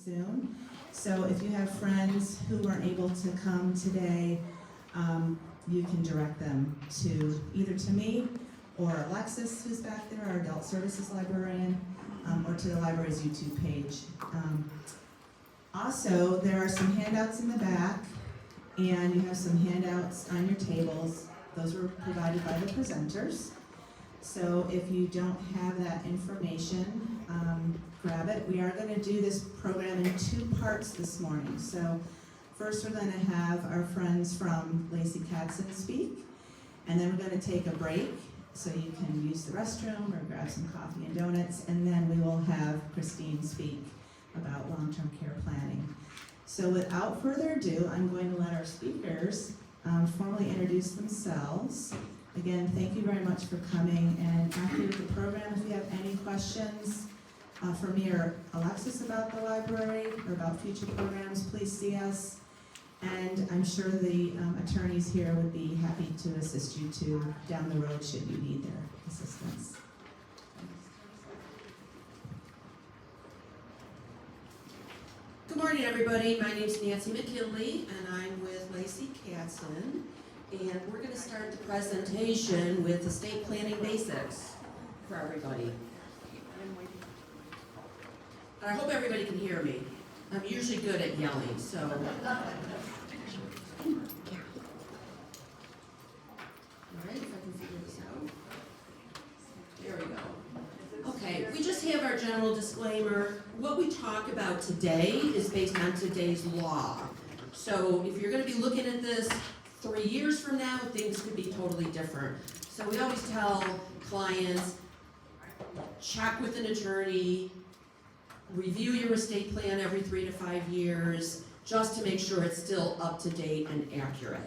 soon. So if you have friends who weren't able to come today, you can direct them to either to me or Alexis, who's back there, our adult services librarian, or to the library's YouTube page. Also, there are some handouts in the back, and you have some handouts on your tables. Those were provided by the presenters. So if you don't have that information, grab it. We are going to do this program in 2 parts this morning. So first we're going to have our friends from Lacy, Katzen speak, and then we're going to take a break so you can use the restroom or grab some coffee and donuts, and then we will have Christine speak about long-term care planning. So without further ado, I'm going to let our speakers formally introduce themselves. Again, thank you very much for coming, and after the program, if you have any questions for me or Alexis about the library or about future programs, please see us. And I'm sure the attorneys here would be happy to assist you too down the road should you need their assistance. Good morning, everybody. My name is Nancy McKinley, and I'm with Lacy, Katzen. And we're going to start the presentation with estate planning basics for everybody. And I hope everybody can hear me. I'm usually good at yelling, so. All right, if I can figure this out. There we go. Okay, we just have our general disclaimer. What we talk about today is based on today's law. So if you're going to be looking at this 3 years from now, things could be totally different. So we always tell clients, check with an attorney, review your estate plan every 3 to 5 years, just to make sure it's still up to date and accurate.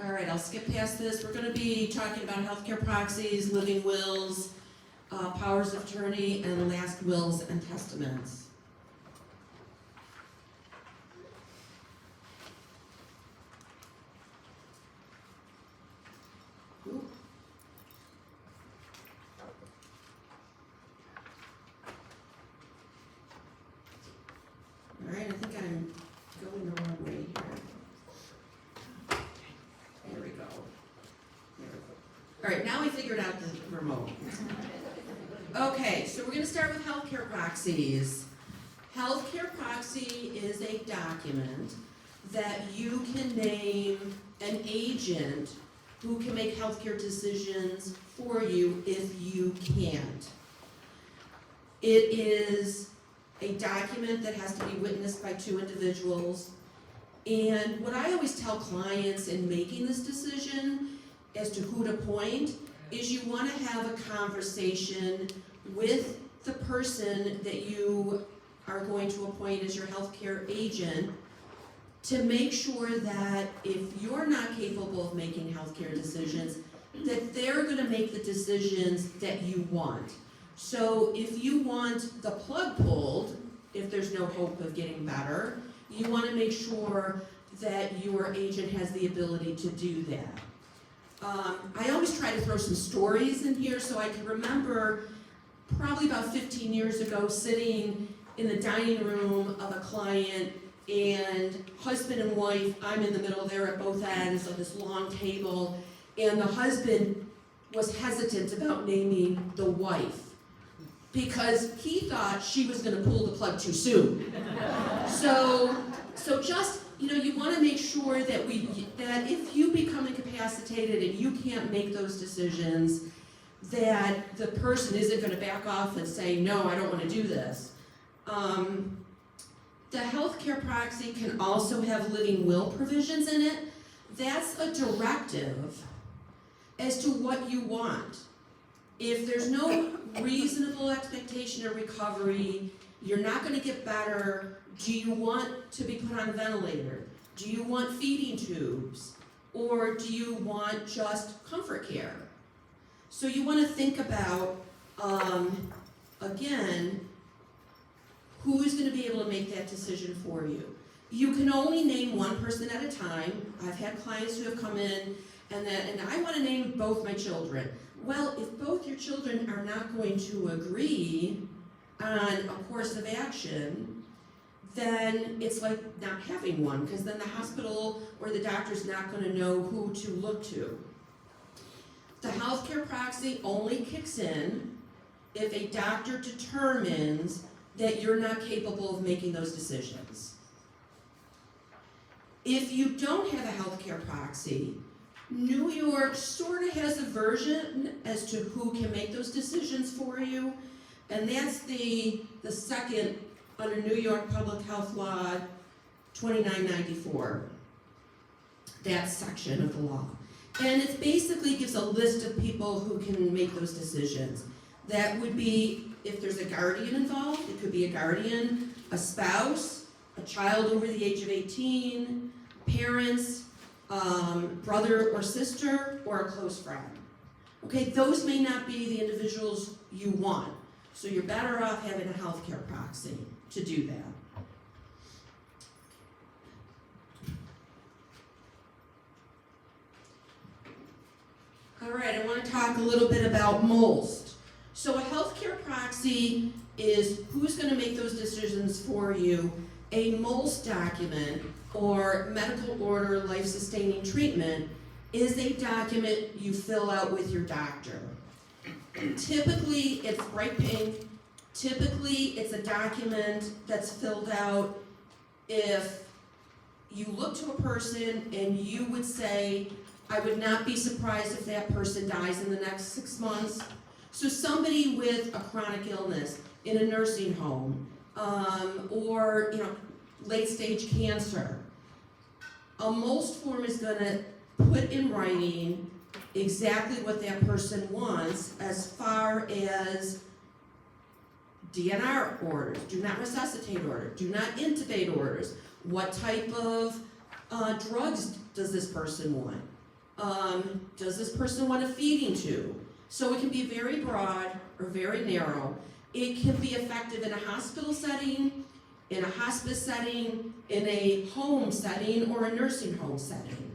All right, I'll skip past this. We're going to be talking about healthcare proxies, living wills, powers of attorney, and last wills and testaments. All right, I think I'm going the wrong way here. There we go. All right, now we figured out the remote. Okay, so we're going to start with healthcare proxies. Healthcare proxy is a document that you can name an agent who can make healthcare decisions for you if you can't. It is a document that has to be witnessed by 2 individuals. And what I always tell clients in making this decision as to who to appoint is you want to have a conversation with the person that you are going to appoint as your healthcare agent to make sure that if you're not capable of making healthcare decisions, that they're going to make the decisions that you want. So if you want the plug pulled, if there's no hope of getting better, you want to make sure that your agent has the ability to do that. I always try to throw some stories in here so I can remember probably about 15 years ago sitting in the dining room of a client, and husband and wife, I'm in the middle there at both ends of this long table, and the husband was hesitant about naming the wife because he thought she was going to pull the plug too soon. So just, you want to make sure that that if you become incapacitated and you can't make those decisions, that the person isn't going to back off and say, no, I don't want to do this. The healthcare proxy can also have living will provisions in it. That's a directive as to what you want. If there's no reasonable expectation of recovery, you're not going to get better, do you want to be put on a ventilator? Do you want feeding tubes? Or do you want just comfort care? So you want to think about, again, who's going to be able to make that decision for you? You can only name one person at a time. I've had clients who have come in and I want to name both my children. Well, if both your children are not going to agree on a course of action, then it's like not having one, because then the hospital or the doctor's not going to know who to look to. The healthcare proxy only kicks in if a doctor determines that you're not capable of making those decisions. If you don't have a healthcare proxy, New York sort of has a version as to who can make those decisions for you, and that's the second under New York Public Health Law 2994, that section of the law. And it basically gives a list of people who can make those decisions. That would be, if there's a guardian involved, it could be a guardian, a spouse, a child over the age of 18, parents, brother or sister, or a close friend. Okay, those may not be the individuals you want, so you're better off having a healthcare proxy to do that. All right, I want to talk a little bit about MOLST. So a healthcare proxy is who's going to make those decisions for you. A MOLST document, or medical order life-sustaining treatment, is a document you fill out with your doctor. Typically, it's bright pink. Typically, it's a document that's filled out if you look to a person and you would say, I would not be surprised if that person dies in the next 6 months. So somebody with a chronic illness in a nursing home, or late-stage cancer, a MOLST form is going to put in writing exactly what that person wants as far as DNR orders, do not resuscitate order, do not intubate orders, what type of drugs does this person want, does this person want a feeding tube? So it can be very broad or very narrow. It can be effective in a hospital setting, in a hospice setting, in a home setting, or a nursing home setting.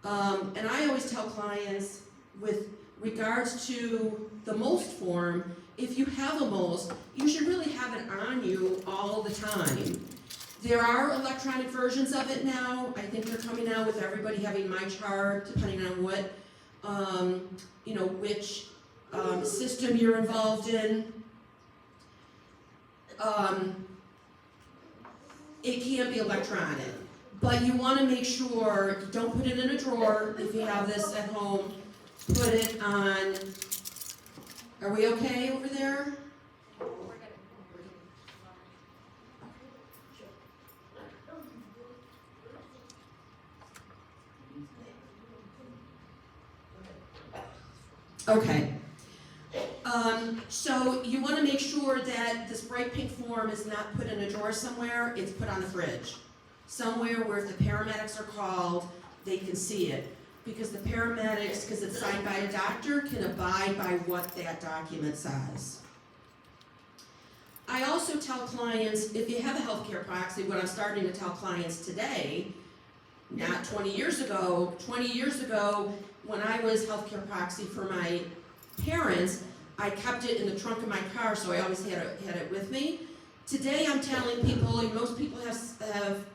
And I always tell clients, with regards to the MOLST form, if you have a MOLST, you should really have it on you all the time. There are electronic versions of it now. I think they're coming out with everybody having my chart, depending on what, which system you're involved in. It can be electronic, but you want to make sure, don't put it in a drawer if you have this at home. Put it on, are we okay over there? Okay. So you want to make sure that this bright pink form is not put in a drawer somewhere, it's put on the fridge. Somewhere where if the paramedics are called, they can see it. Because the paramedics, because it's signed by a doctor, can abide by what that document says. I also tell clients, if you have a healthcare proxy, what I'm starting to tell clients today, not 20 years ago, when I was healthcare proxy for my parents, I kept it in the trunk of my car, so I always had it with me. Today I'm telling people, most people have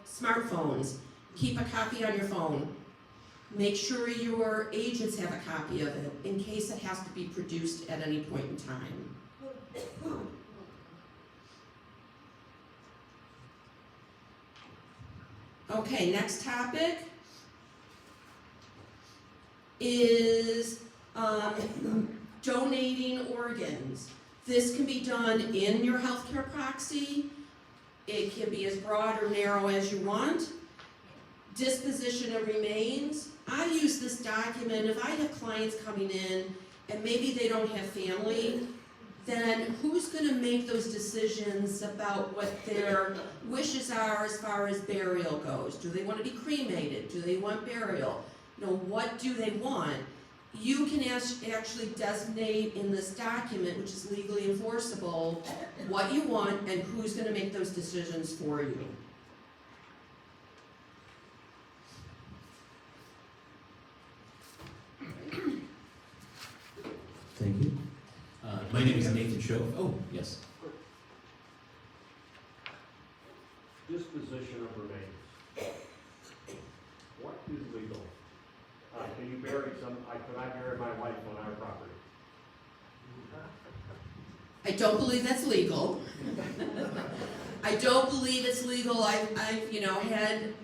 smartphones. Keep a copy on your phone. Make sure your agents have a copy of it in case it has to be produced at any point in time. Okay, next topic is donating organs. This can be done in your healthcare proxy. It can be as broad or narrow as you want. Disposition of remains. I use this document if I have clients coming in and maybe they don't have family, then who's going to make those decisions about what their wishes are as far as burial goes? Do they want to be cremated? Do they want burial? What do they want? You can actually designate in this document, which is legally enforceable, what you want and who's going to make those decisions for you. My name is Nathan Shoff. Oh, yes. Disposition of remains. What is legal? Can you bury could I bury my wife on our property? I don't believe that's legal. I don't believe it's legal. I've had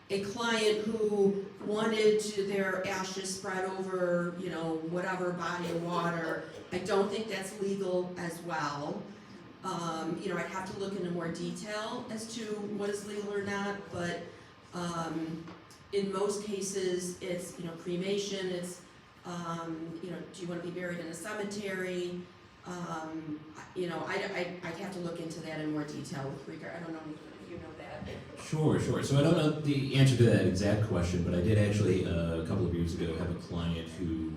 a client who wanted their ashes spread over, whatever body of water. I don't think that's legal as well. I'd have to look into more detail as to what is legal or not, but in most cases, it's, cremation, it's, do you want to be buried in a cemetery? I'd have to look into that in more detail with regard, I don't know if you know that. Sure. So I don't know the answer to that exact question, but I did actually, a couple of years ago, have a client who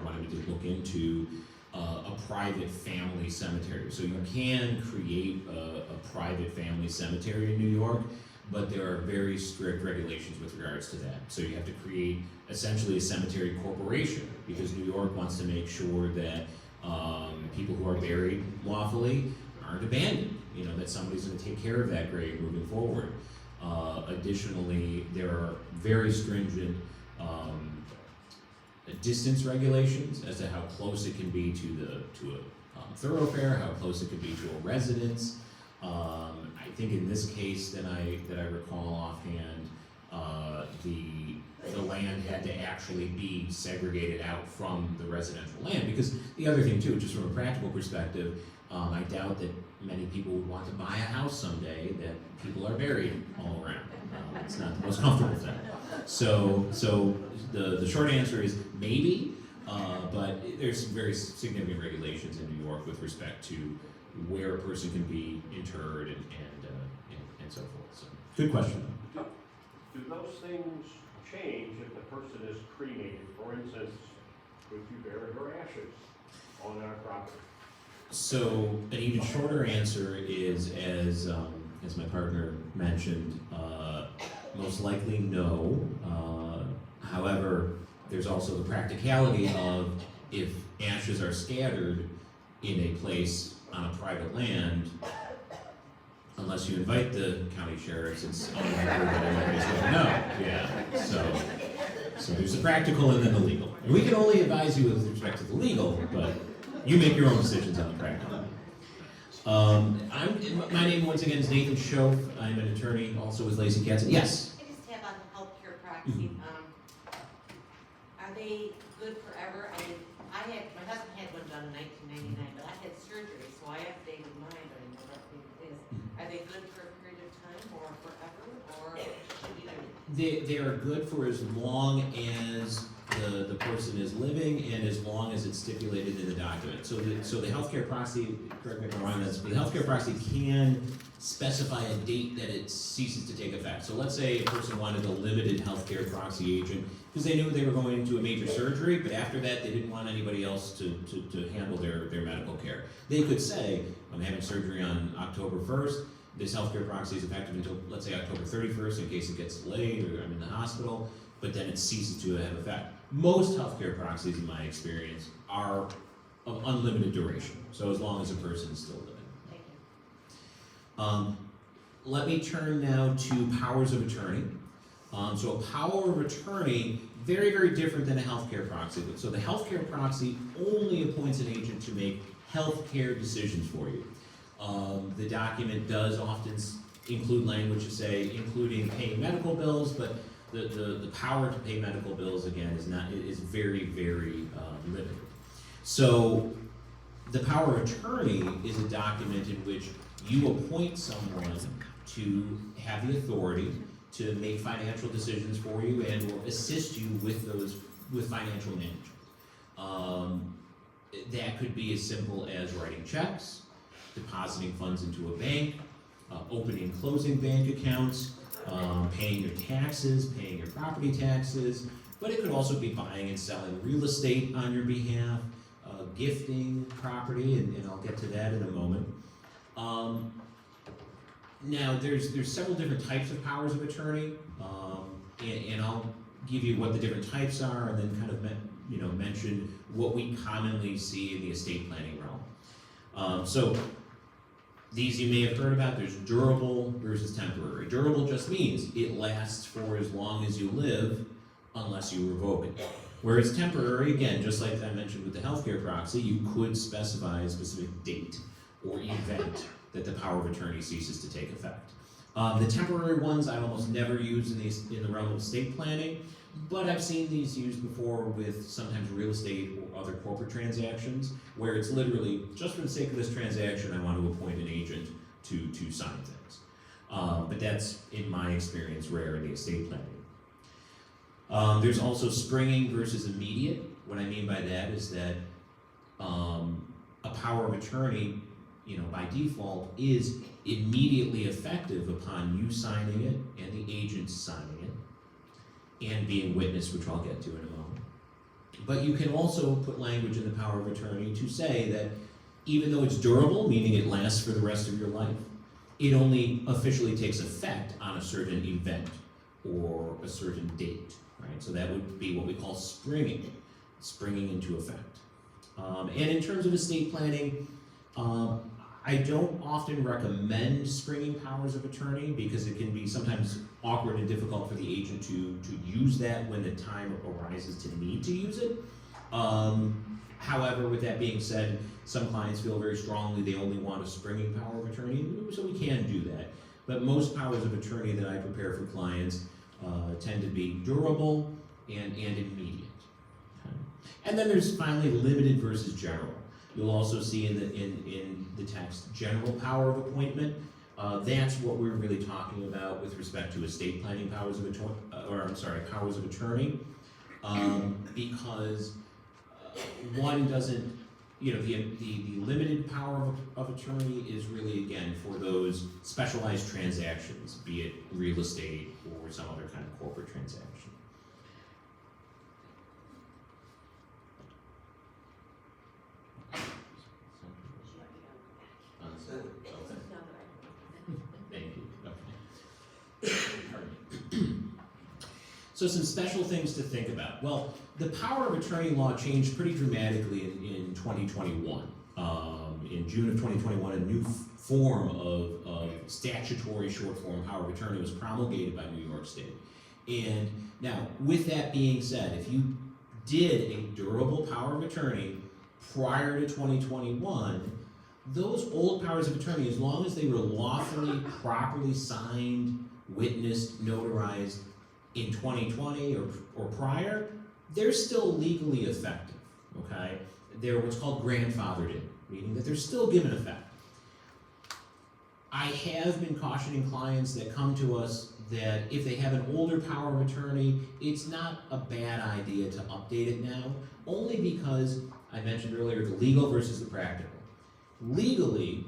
wanted me to look into a private family cemetery. So you can create a private family cemetery in New York, but there are very strict regulations with regards to that. So you have to create essentially a cemetery corporation, because New York wants to make sure that people who are buried lawfully aren't abandoned, that somebody's going to take care of that grave moving forward. Additionally, there are very stringent distance regulations as to how close it can be to a thoroughfare, how close it can be to a residence. I think in this case that I recall offhand, the land had to actually be segregated out from the residential land, because the other thing too, just from a practical perspective, I doubt that many people would want to buy a house someday that people are buried all around. It's not the most comfortable thing. So the short answer is maybe, but there's some very significant regulations in New York with respect to where a person can be interred and so forth. So good question. Do those things change if the person is cremated? For instance, could you bury her ashes on our property? So an even shorter answer is, as my partner mentioned, most likely no. However, there's also the practicality of, if ashes are scattered in a place on a private land, unless you invite the county sheriffs, it's unlikely that anybody's going to know. Yeah. So there's the practical and then the legal. And we can only advise you with respect to the legal, but you make your own decisions on the practical. My name once again is Nathan Shoff. I'm an attorney, also with Lacy, Katzen. Yes. I just have on the healthcare proxy. Are they good forever? My husband had one done in 1999, but I had surgery, so I updated mine, but I never updated his. Are they good for a period of time, or forever, or should we do? They are good for as long as the person is living and as long as it's stipulated in the document. So the healthcare proxy, correct me if I'm wrong on this, but the healthcare proxy can specify a date that it ceases to take effect. So let's say a person wanted a limited healthcare proxy agent because they knew they were going into a major surgery, but after that they didn't want anybody else to handle their medical care. They could say, I'm having surgery on October 1st, this healthcare proxy is effective until, let's say, October 31st in case it gets delayed or I'm in the hospital, but then it ceases to have effect. Most healthcare proxies, in my experience, are of unlimited duration, so as long as a person is still living. Thank you. Let me turn now to powers of attorney. So a power of attorney, very, very different than a healthcare proxy. So the healthcare proxy only appoints an agent to make healthcare decisions for you. The document does often include language to say, including paying medical bills, but the power to pay medical bills, again, is very, very limited. So the power of attorney is a document in which you appoint someone to have the authority to make financial decisions for you and or assist you with financial management. That could be as simple as writing checks, depositing funds into a bank, opening and closing bank accounts, paying your taxes, paying your property taxes, but it could also be buying and selling real estate on your behalf, gifting property, and I'll get to that in a moment. Now, there's several different types of powers of attorney, and I'll give you what the different types are, and then kind of mentioned what we commonly see in the estate planning realm. So these you may have heard about. There's durable versus temporary. Durable just means it lasts for as long as you live, unless you revoke it. Whereas temporary, again, just like I mentioned with the healthcare proxy, you could specify a specific date or event that the power of attorney ceases to take effect. The temporary ones I almost never use in the realm of estate planning, but I've seen these used before with sometimes real estate or other corporate transactions, where it's literally, just for the sake of this transaction, I want to appoint an agent to sign things. But that's, in my experience, rare in the estate planning. There's also springing versus immediate. What I mean by that is that a power of attorney, by default, is immediately effective upon you signing it and the agent signing it and being witnessed, which I'll get to in a moment. But you can also put language in the power of attorney to say that even though it's durable, meaning it lasts for the rest of your life, it only officially takes effect on a certain event or a certain date, right? So that would be what we call springing into effect. And in terms of estate planning, I don't often recommend springing powers of attorney because it can be sometimes awkward and difficult for the agent to use that when the time arises to need to use it. However, with that being said, some clients feel very strongly they only want a springing power of attorney, so we can do that. But most powers of attorney that I prepare for clients tend to be durable and immediate. Okay. And then there's finally limited versus general. You'll also see in the text general power of appointment. That's what we're really talking about with respect to estate planning powers of powers of attorney, because one doesn't, the limited power of attorney is really, again, for those specialized transactions, be it real estate or some other kind of corporate transaction. Thank you. Okay. So some special things to think about. Well, the power of attorney law changed pretty dramatically in 2021. In June of 2021, a new form of statutory short form power of attorney was promulgated by New York State. And now, with that being said, if you did a durable power of attorney prior to 2021, those old powers of attorney, as long as they were lawfully, properly signed, witnessed, notarized in 2020 or prior, they're still legally effective, okay? They're what's called grandfathered in, meaning that they're still given effect. I have been cautioning clients that come to us that if they have an older power of attorney, it's not a bad idea to update it now, only because I mentioned earlier the legal versus the practical. Legally,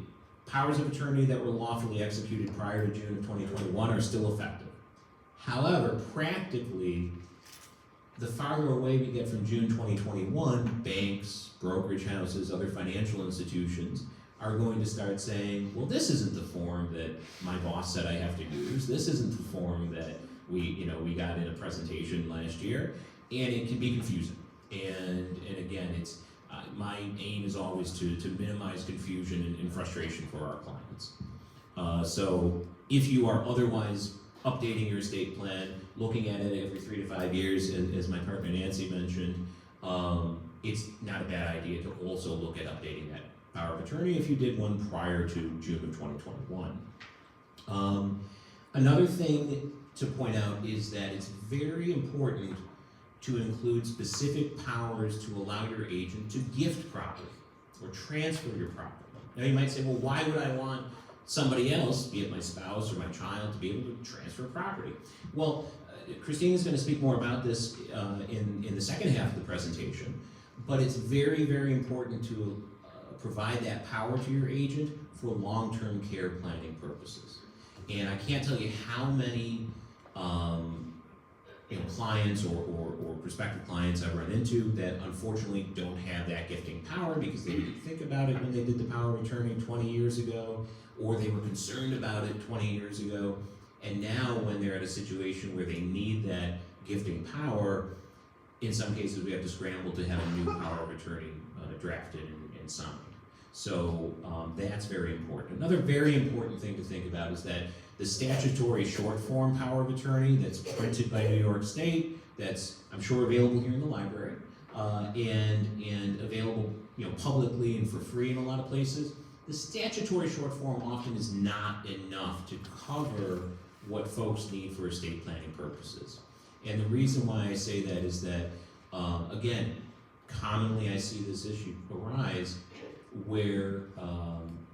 powers of attorney that were lawfully executed prior to June of 2021 are still effective. However, practically, the farther away we get from June 2021, banks, brokerage houses, other financial institutions are going to start saying, well, this isn't the form that my boss said I have to use. This isn't the form that we got in a presentation last year, and it can be confusing. And again, it's my aim is always to minimize confusion and frustration for our clients. So if you are otherwise updating your estate plan, looking at it every 3 to 5 years, as my partner Nancy mentioned, it's not a bad idea to also look at updating that power of attorney if you did one prior to June of 2021. Another thing to point out is that it's very important to include specific powers to allow your agent to gift property or transfer your property. Now you might say, well, why would I want somebody else, be it my spouse or my child, to be able to transfer property? Well, Christine is going to speak more about this in the second half of the presentation, but it's very, very important to provide that power to your agent for long-term care planning purposes. And I can't tell you how many clients or prospective clients I've run into that unfortunately don't have that gifting power because they didn't think about it when they did the power of attorney 20 years ago, or they were concerned about it 20 years ago, and now when they're at a situation where they need that gifting power, in some cases, we have to scramble to have a new power of attorney drafted and signed. So that's very important. Another very important thing to think about is that the statutory short form power of attorney that's printed by New York State, that's I'm sure available here in the library, and available publicly and for free in a lot of places. The statutory short form often is not enough to cover what folks need for estate planning purposes. And the reason why I say that is that, again, commonly I see this issue arise where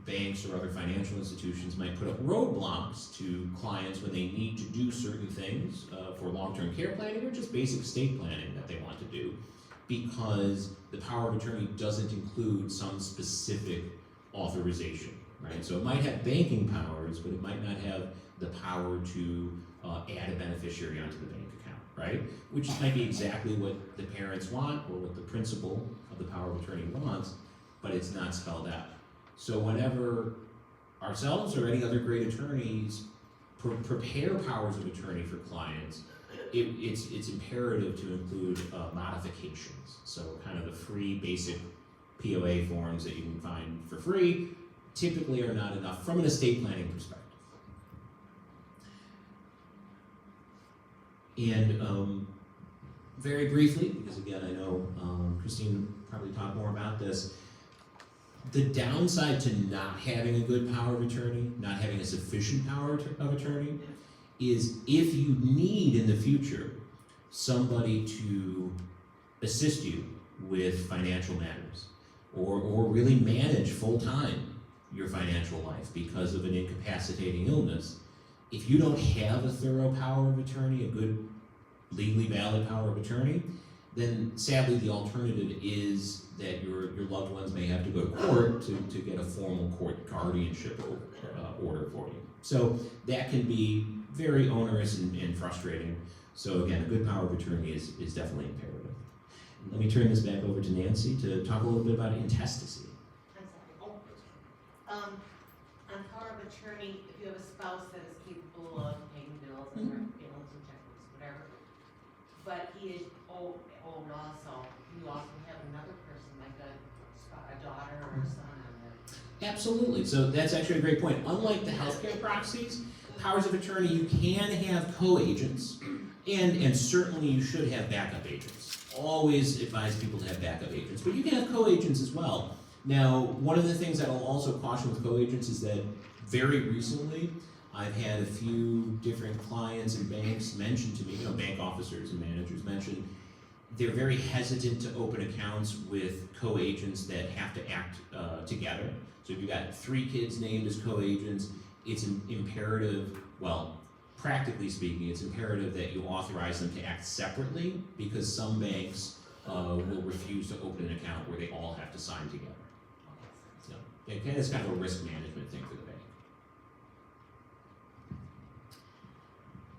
banks or other financial institutions might put up roadblocks to clients when they need to do certain things for long-term care planning or just basic estate planning that they want to do, because the power of attorney doesn't include some specific authorization, right? So it might have banking powers, but it might not have the power to add a beneficiary onto the bank account, right? Which might be exactly what the parents want or what the principal of the power of attorney wants, but it's not spelled out. So whenever ourselves or any other great attorneys prepare powers of attorney for clients, it's imperative to include modifications. So kind of the free basic POA forms that you can find for free typically are not enough from an estate planning perspective. And very briefly, because again I know Christine will probably talk more about this, the downside to not having a good power of attorney, not having a sufficient power of attorney, is if you need in the future somebody to assist you with financial matters, or really manage full-time your financial life because of an incapacitating illness, if you don't have a thorough power of attorney, a good legally valid power of attorney, then sadly the alternative is that your loved ones may have to go to court to get a formal court guardianship order for you. So that can be very onerous and frustrating. So again, a good power of attorney is definitely imperative. Let me turn this back over to Nancy to talk a little bit about intestacy. I'm sorry. On power of attorney, if you have a spouse that is capable of paying bills and bills and checkbooks, whatever, but he is old also, you also have another person like a daughter or a son on there. Absolutely. So that's actually a great point. Unlike the healthcare proxies, powers of attorney, you can have co-agents, and certainly you should have backup agents. Always advise people to have backup agents, but you can have co-agents as well. Now, one of the things that I'll also caution with co-agents is that very recently, I've had a few different clients and banks mention to me, bank officers and managers mention, they're very hesitant to open accounts with co-agents that have to act together. So if you've got 3 kids named as co-agents, it's imperative, well, practically speaking, it's imperative that you authorize them to act separately, because some banks will refuse to open an account where they all have to sign together. So it's kind of a risk management thing for the bank.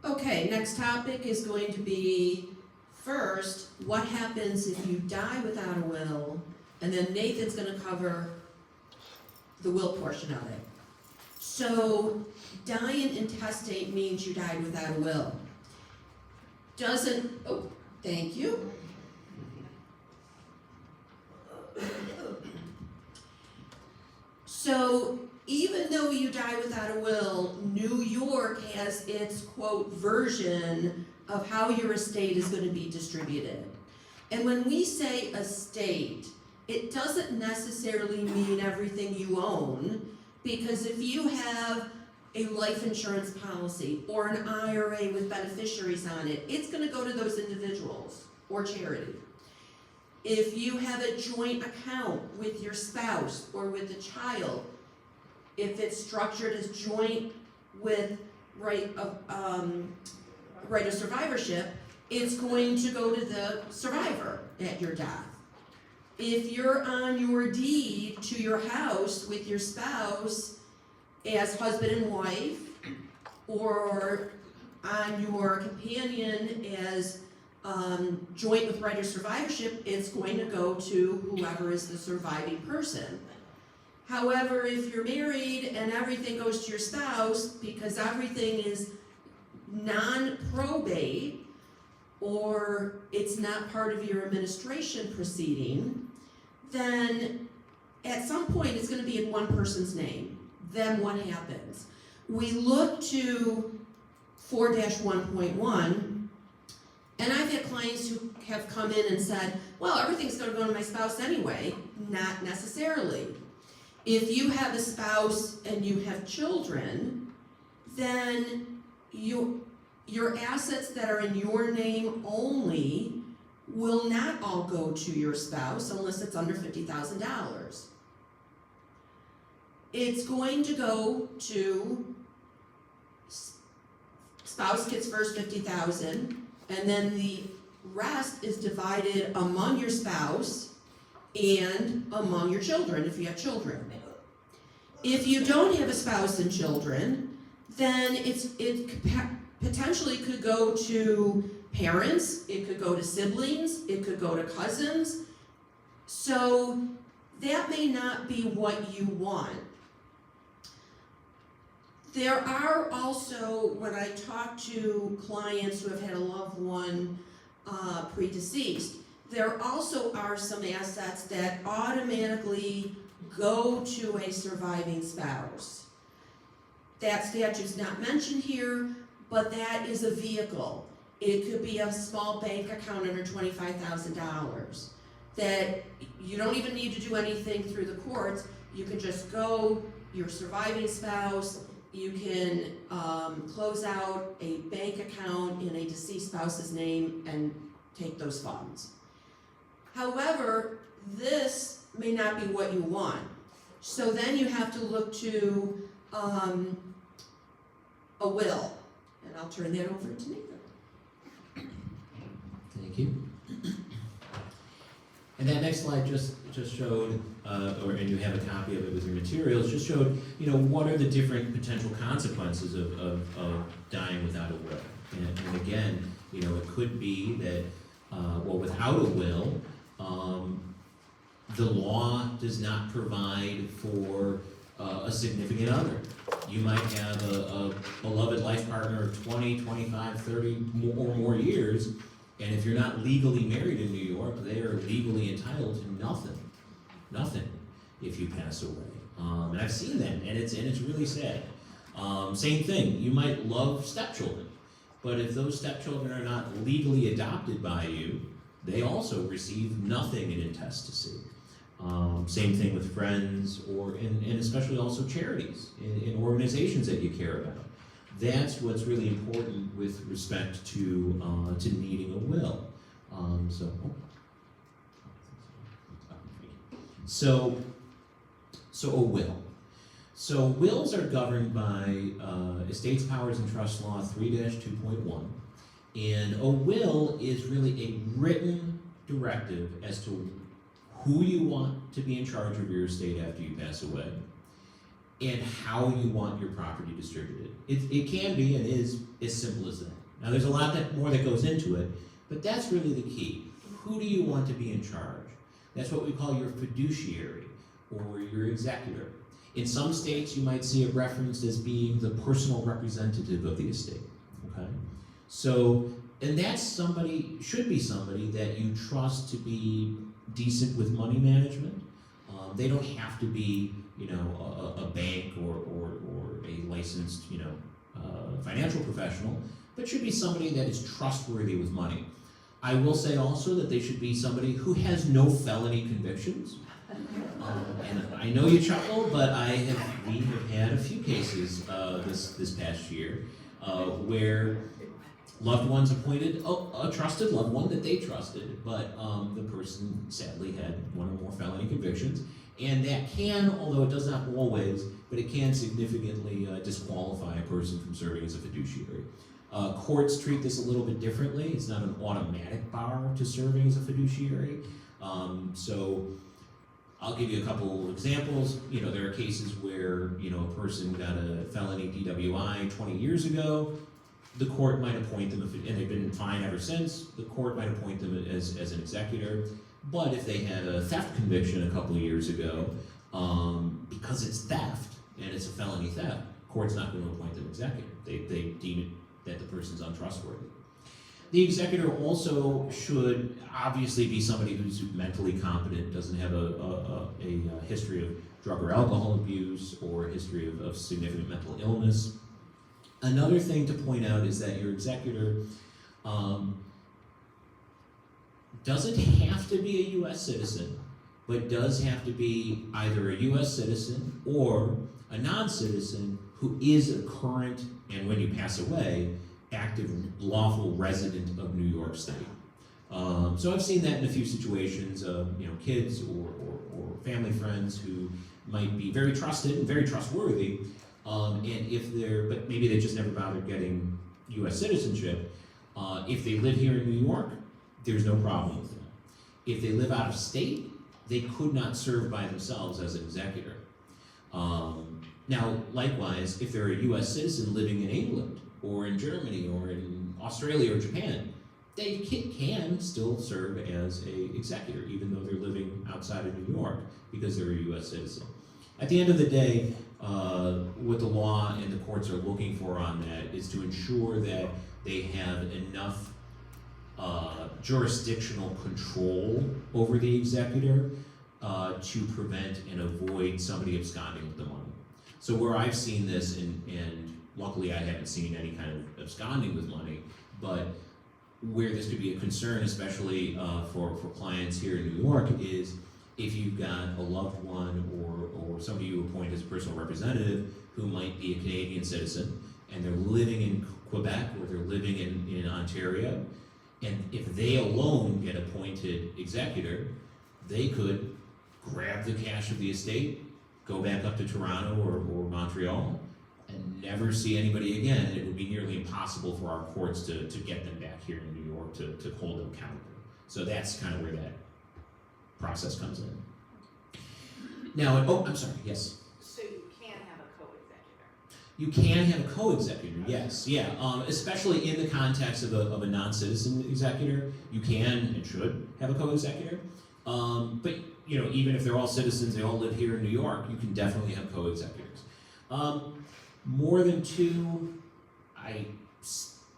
Okay, next topic is going to be, first, what happens if you die without a will, and then Nathan's gonna cover the will portion of it. So, dying intestate means you died without a will. Thank you. So, even though you die without a will, New York has its, quote, version of how your estate is going to be distributed. And when we say estate, it doesn't necessarily mean everything you own, because if you have a life insurance policy or an IRA with beneficiaries on it, it's going to go to those individuals or charity. If you have a joint account with your spouse or with a child, if it's structured as joint with right of survivorship, it's going to go to the survivor at your death. If you're on your deed to your house with your spouse as husband and wife, or on your companion as joint with right of survivorship, it's going to go to whoever is the surviving person. However, if you're married and everything goes to your spouse, because everything is non-probate, or it's not part of your administration proceeding, then at some point it's going to be in one person's name. Then what happens? We look to 4-1.1, and I've had clients who have come in and said, well, everything's going to go to my spouse anyway. Not necessarily. If you have a spouse and you have children, then your assets that are in your name only will not all go to your spouse unless it's under $50,000. It's going to go to spouse gets first $50,000, and then the rest is divided among your spouse and among your children if you have children. If you don't have a spouse and children, then it potentially could go to parents, it could go to siblings, it could go to cousins. So that may not be what you want. There are also, when I talk to clients who have had a loved one predeceased, there also are some assets that automatically go to a surviving spouse. That statute's not mentioned here, but that is a vehicle. It could be a small bank account under $25,000 that you don't even need to do anything through the courts. You can just go, your surviving spouse, you can close out a bank account in a deceased spouse's name and take those funds. However, this may not be what you want. So then you have to look to a will. And I'll turn that over to Nathan. Thank you. And that next slide just showed, and you have a copy of it with your materials, just showed, what are the different potential consequences of dying without a will. And again, it could be that, without a will, the law does not provide for a significant other. You might have a beloved life partner of 20, 25, 30 or more years, and if you're not legally married in New York, they are legally entitled to nothing if you pass away. And I've seen that, and it's really sad. Same thing, you might love stepchildren, but if those stepchildren are not legally adopted by you, they also receive nothing in intestacy. Same thing with friends, and especially also charities, in organizations that you care about. That's what's really important with respect to needing a will. So a will. So wills are governed by Estates, Powers, and Trust Law 3-2.1, and a will is really a written directive as to who you want to be in charge of your estate after you pass away, and how you want your property distributed. It can be and is as simple as that. Now there's a lot more that goes into it, but that's really the key. Who do you want to be in charge? That's what we call your fiduciary or your executor. In some states you might see it referenced as being the personal representative of the estate, okay? So, and that's should be somebody that you trust to be decent with money management. They don't have to be, a bank or a licensed, financial professional, but should be somebody that is trustworthy with money. I will say also that they should be somebody who has no felony convictions. And I know you chuckle, but we have had a few cases this past year where loved ones appointed a trusted loved one that they trusted, but the person sadly had one or more felony convictions, and that can, although it does not always, but it can significantly disqualify a person from serving as a fiduciary. Courts treat this a little bit differently. It's not an automatic bar to serving as a fiduciary. So I'll give you a couple of examples. There are cases where, a person got a felony DWI 20 years ago. The court might appoint them, and they've been fine ever since, the court might appoint them as an executor. But if they had a theft conviction a couple of years ago, because it's theft, and it's a felony theft, court's not going to appoint them executor. They deem it that the person's untrustworthy. The executor also should obviously be somebody who's mentally competent, doesn't have a history of drug or alcohol abuse or a history of significant mental illness. Another thing to point out is that your executor doesn't have to be a U.S. citizen, but does have to be either a U.S. citizen or a non-citizen who is a current, and when you pass away, active lawful resident of New York State. So I've seen that in a few situations of kids or family friends who might be very trusted and very trustworthy, and but maybe they just never bothered getting U.S. citizenship. If they live here in New York, there's no problem with that. If they live out of state, they could not serve by themselves as an executor. Now, likewise, if they're a U.S. citizen living in England or in Germany or in Australia or Japan, they can still serve as an executor, even though they're living outside of New York, because they're a U.S. citizen. At the end of the day, what the law and the courts are looking for on that is to ensure that they have enough jurisdictional control over the executor to prevent and avoid somebody absconding with the money. So where I've seen this, and luckily I haven't seen any kind of absconding with money, but where this could be a concern, especially for clients here in New York, is if you've got a loved one or somebody you appoint as a personal representative who might be a Canadian citizen, and they're living in Quebec or they're living in Ontario, and if they alone get appointed executor, they could grab the cash of the estate, go back up to Toronto or Montreal, and never see anybody again. And it would be nearly impossible for our courts to get them back here in New York to hold them accountable. So that's kind of where that process comes in. Now, I'm sorry, yes? So you can have a co-executor? You can have a co-executor, yes, yeah. Especially in the context of a non-citizen executor, you can and should have a co-executor. But even if they're all citizens, they all live here in New York, you can definitely have co-executors. More than two, I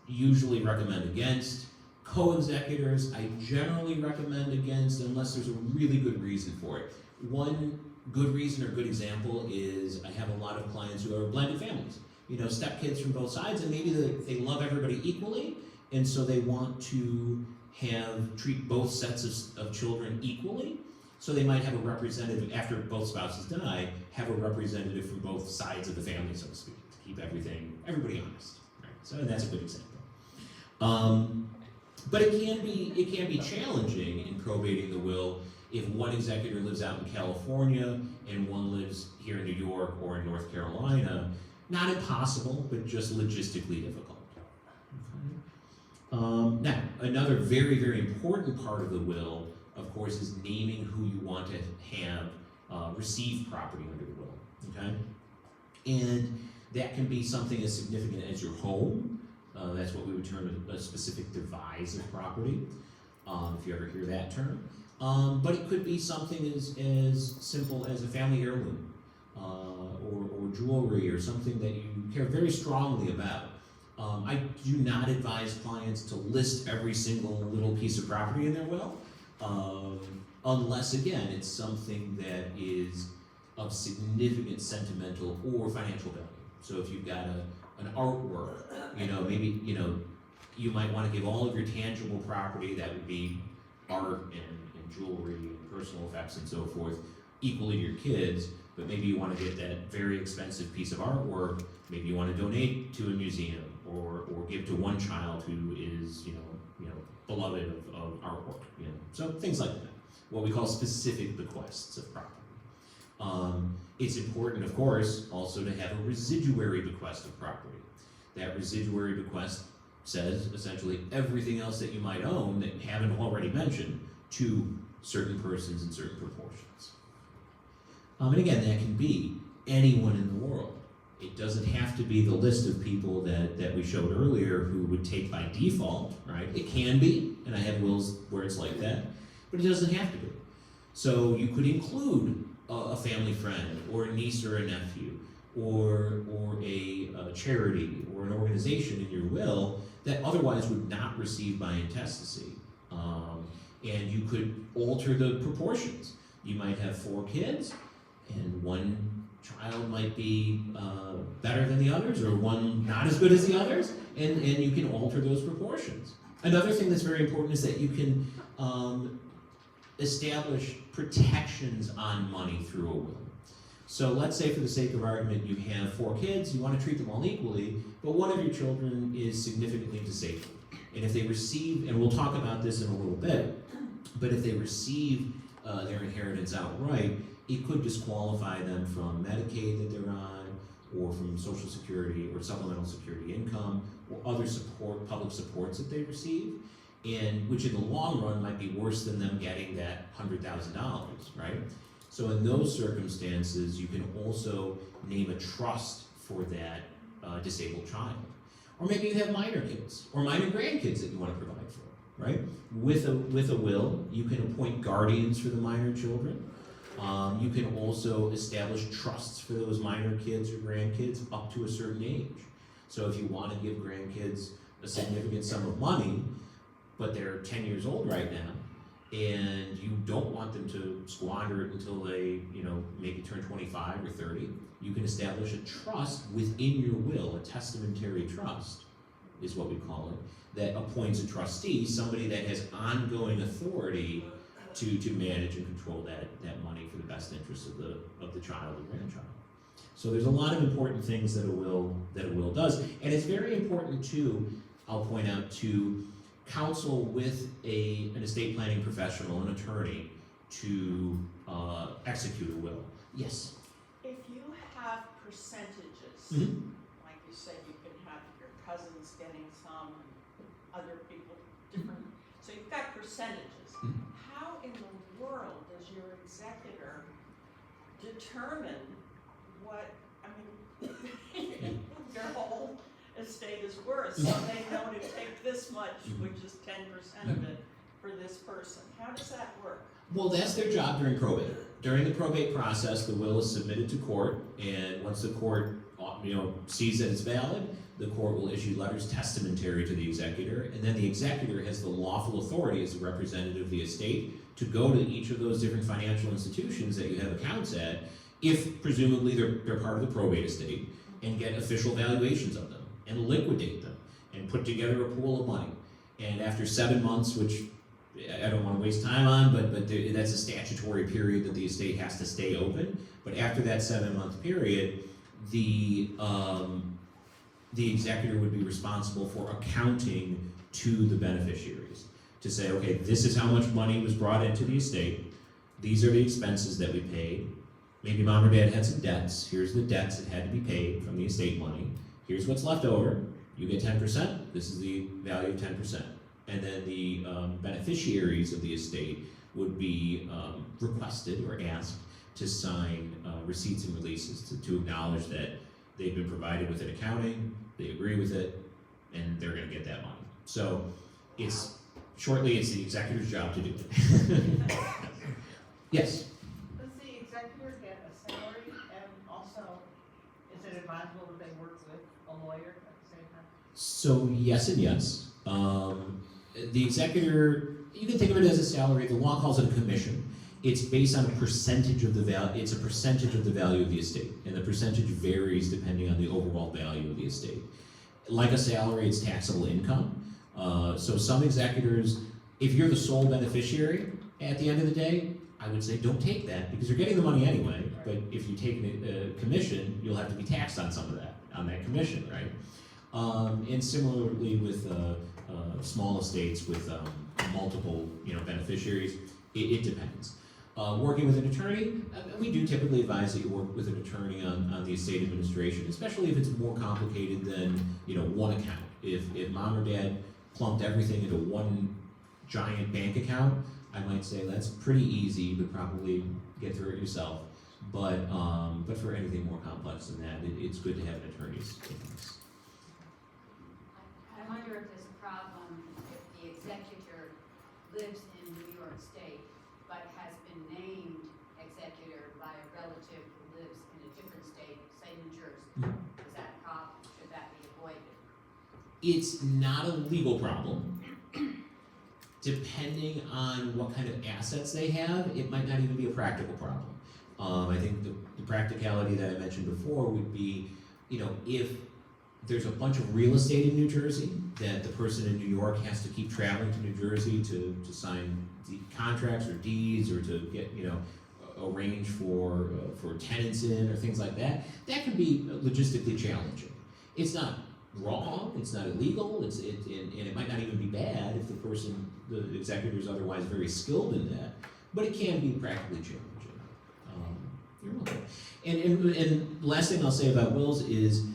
usually recommend against. Co-executors, I generally recommend against unless there's a really good reason for it. One good reason or good example is I have a lot of clients who are blended families. Stepkids from both sides, and maybe they love everybody equally, and so they want to treat both sets of children equally. So they might have a representative, after both spouses die, have a representative from both sides of the family, so to speak, to keep everybody honest. Right? So that's a good example. But it can be challenging in probating the will if one executor lives out in California and one lives here in New York or in North Carolina. Not impossible, but just logistically difficult. Okay. Now, another very, very important part of the will, of course, is naming who you want to have receive property under the will. Okay, and that can be something as significant as your home. That's what we would term a specific devise of property, if you ever hear that term. But it could be something as simple as a family heirloom, or jewelry, or something that you care very strongly about. I do not advise clients to list every single little piece of property in their will, unless, again, it's something that is of significant sentimental or financial value. So if you've got an artwork, maybe, you might want to give all of your tangible property, that would be art and jewelry and personal effects and so forth, equally to your kids, but maybe you want to get that very expensive piece of artwork, maybe you want to donate to a museum or give to one child who is, beloved of artwork, So things like that, what we call specific bequests of property. It's important, of course, also to have a residuary bequest of property. That residuary bequest says essentially everything else that you might own that you haven't already mentioned to certain persons in certain proportions. And again, that can be anyone in the world. It doesn't have to be the list of people that we showed earlier who would take by default, right? It can be, and I have wills where it's like that, but it doesn't have to be. So you could include a family friend or a niece or a nephew, or a charity or an organization in your will that otherwise would not receive by intestacy. And you could alter the proportions. You might have 4 kids, and one child might be better than the others, or one not as good as the others, and you can alter those proportions. Another thing that's very important is that you can establish protections on money through a will. So let's say, for the sake of argument, you have 4 kids, you want to treat them all equally, but one of your children is significantly disabled. And if they receive, and we'll talk about this in a little bit, but if they receive their inheritance outright, it could disqualify them from Medicaid that they're on, or from Social Security or supplemental security income, or other public supports that they receive, and which in the long run might be worse than them getting that $100,000, right? So in those circumstances, you can also name a trust for that disabled child. Or maybe you have minor kids, or minor grandkids that you want to provide for, right? With a will, you can appoint guardians for the minor children. You can also establish trusts for those minor kids or grandkids up to a certain age. So if you want to give grandkids a significant sum of money, but they're 10 years old right now, and you don't want them to squander it until they, maybe turn 25 or 30, you can establish a trust within your will, a testamentary trust is what we call it, that appoints a trustee, somebody that has ongoing authority to manage and control that money for the best interest of the child or grandchild. So there's a lot of important things that a will does, and it's very important too, I'll point out, to counsel with an estate planning professional, an attorney, to execute a will. Yes? If you have percentages, Mm-hmm. like you said, you can have your cousins getting some, and other people different, so you've got percentages. Mhm. How in the world does your executor determine what, your whole estate is worth? So they know to take this much, which is 10% of it, for this person. How does that work? Well, that's their job during probate. During the probate process, the will is submitted to court, and once the court, sees that it's valid, the court will issue letters testamentary to the executor, and then the executor has the lawful authority as a representative of the estate to go to each of those different financial institutions that you have accounts at, if presumably they're part of the probate estate, and get official valuations of them, and liquidate them, and put together a pool of money. And after 7 months, which I don't want to waste time on, but that's a statutory period that the estate has to stay open. But after that 7-month period, the executor would be responsible for accounting to the beneficiaries to say, okay, this is how much money was brought into the estate. These are the expenses that we paid. Maybe mom or dad had some debts. Here's the debts that had to be paid from the estate money. Here's what's left over. You get 10%. This is the value of 10%. And then the beneficiaries of the estate would be requested or asked to sign receipts and releases to acknowledge that they've been provided with an accounting, they agree with it, and they're going to get that money. So it's the executor's job to do it. Yes? Does the executor get a salary, and also, is it advisable that they work with a lawyer at the same time? So yes and yes. The executor, you can think of it as a salary. The law calls it a commission. It's based on a percentage of the value. It's a percentage of the value of the estate, and the percentage varies depending on the overall value of the estate. Like a salary, it's taxable income. So some executors, if you're the sole beneficiary at the end of the day, I would say don't take that because you're getting the money anyway. But if you take a commission, you'll have to be taxed on some of that, on that commission, right? And similarly with small estates with multiple, beneficiaries, it depends. Working with an attorney, we do typically advise that you work with an attorney on the estate administration, especially if it's more complicated than one account. If mom or dad plumped everything into one giant bank account, I might say that's pretty easy, but probably get through it yourself. But for anything more complex than that, it's good to have an attorney's advice. I wonder if there's a problem if the executor lives in New York State, but has been named executor by a relative who lives in a different state, say New Jersey. It's not a legal problem. Depending on what kind of assets they have, it might not even be a practical problem. I think the practicality that I mentioned before would be, if there's a bunch of real estate in New Jersey that the person in New York has to keep traveling to New Jersey to sign contracts or deeds or to get, arrange for tenants in or things like that, that can be logistically challenging. It's not wrong, it's not illegal, and it might not even be bad if the executor is otherwise very skilled in that, but it can be practically challenging. You're welcome. And last thing I'll say about wills is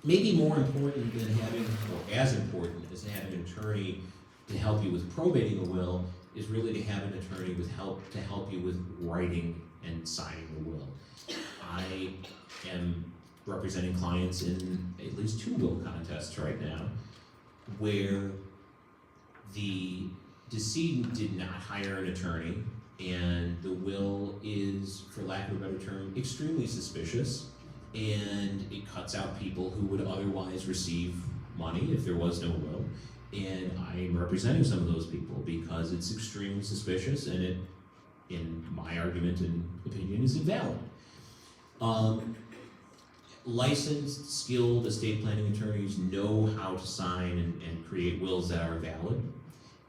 maybe more important than having, or as important as having an attorney to help you with probating a will, is really to have an attorney to help you with writing and signing the will. I am representing clients in at least 2 will contests right now where the decedent did not hire an attorney, and the will is, for lack of a better term, extremely suspicious, and it cuts out people who would otherwise receive money if there was no will. And I'm representing some of those people because it's extremely suspicious, and it, in my argument and opinion, is invalid. Licensed, skilled estate planning attorneys know how to sign and create wills that are valid.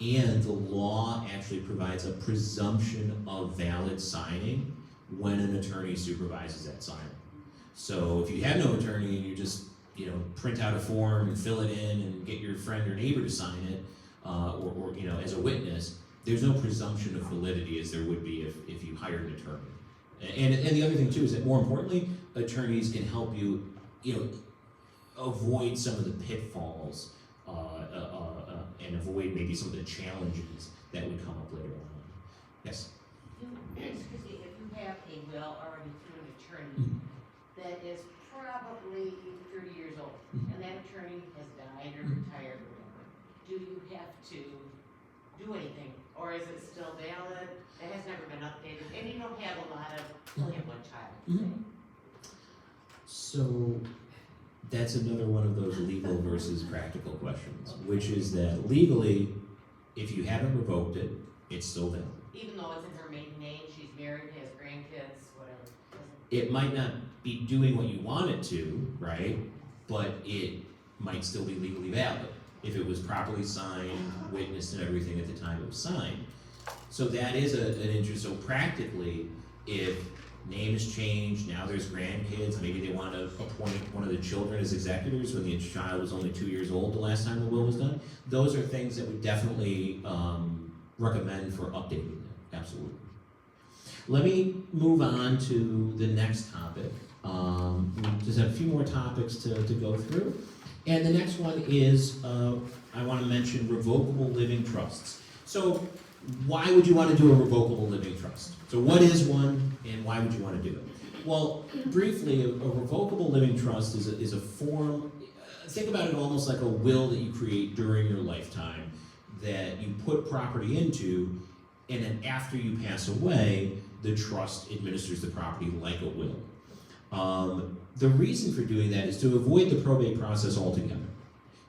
And the law actually provides a presumption of valid signing when an attorney supervises that signing. So if you have no attorney and you just print out a form and fill it in and get your friend or neighbor to sign it, or as a witness, there's no presumption of validity as there would be if you hired an attorney. And the other thing too is that more importantly, attorneys can help you, avoid some of the pitfalls and avoid maybe some of the challenges that would come up later on. Yes? Excuse me, if you have a will already through an attorney that is probably 30 years old, and that attorney has died or retired or whatever, do you have to do anything? Or is it still valid? It has never been updated, and you don't have a lot of, only have 1 child. So that's another one of those legal versus practical questions, which is that legally, if you haven't revoked it, it's still valid. Even though it's in her maiden name, she's married, has grandkids, whatever. It might not be doing what you want it to, right? But it might still be legally valid if it was properly signed, witnessed, and everything at the time it was signed. So that is an interest. So practically, if name is changed, now there's grandkids, maybe they want to appoint one of the children as executors when the child was only 2 years old the last time the will was done, those are things that we definitely recommend for updating them, absolutely. Let me move on to the next topic. We just have a few more topics to go through. And the next one is, I want to mention revocable living trusts. So why would you want to do a revocable living trust? So what is one, and why would you want to do it? Well, briefly, a revocable living trust is a form, think about it almost like a will that you create during your lifetime that you put property into, and then after you pass away, the trust administers the property like a will. The reason for doing that is to avoid the probate process altogether,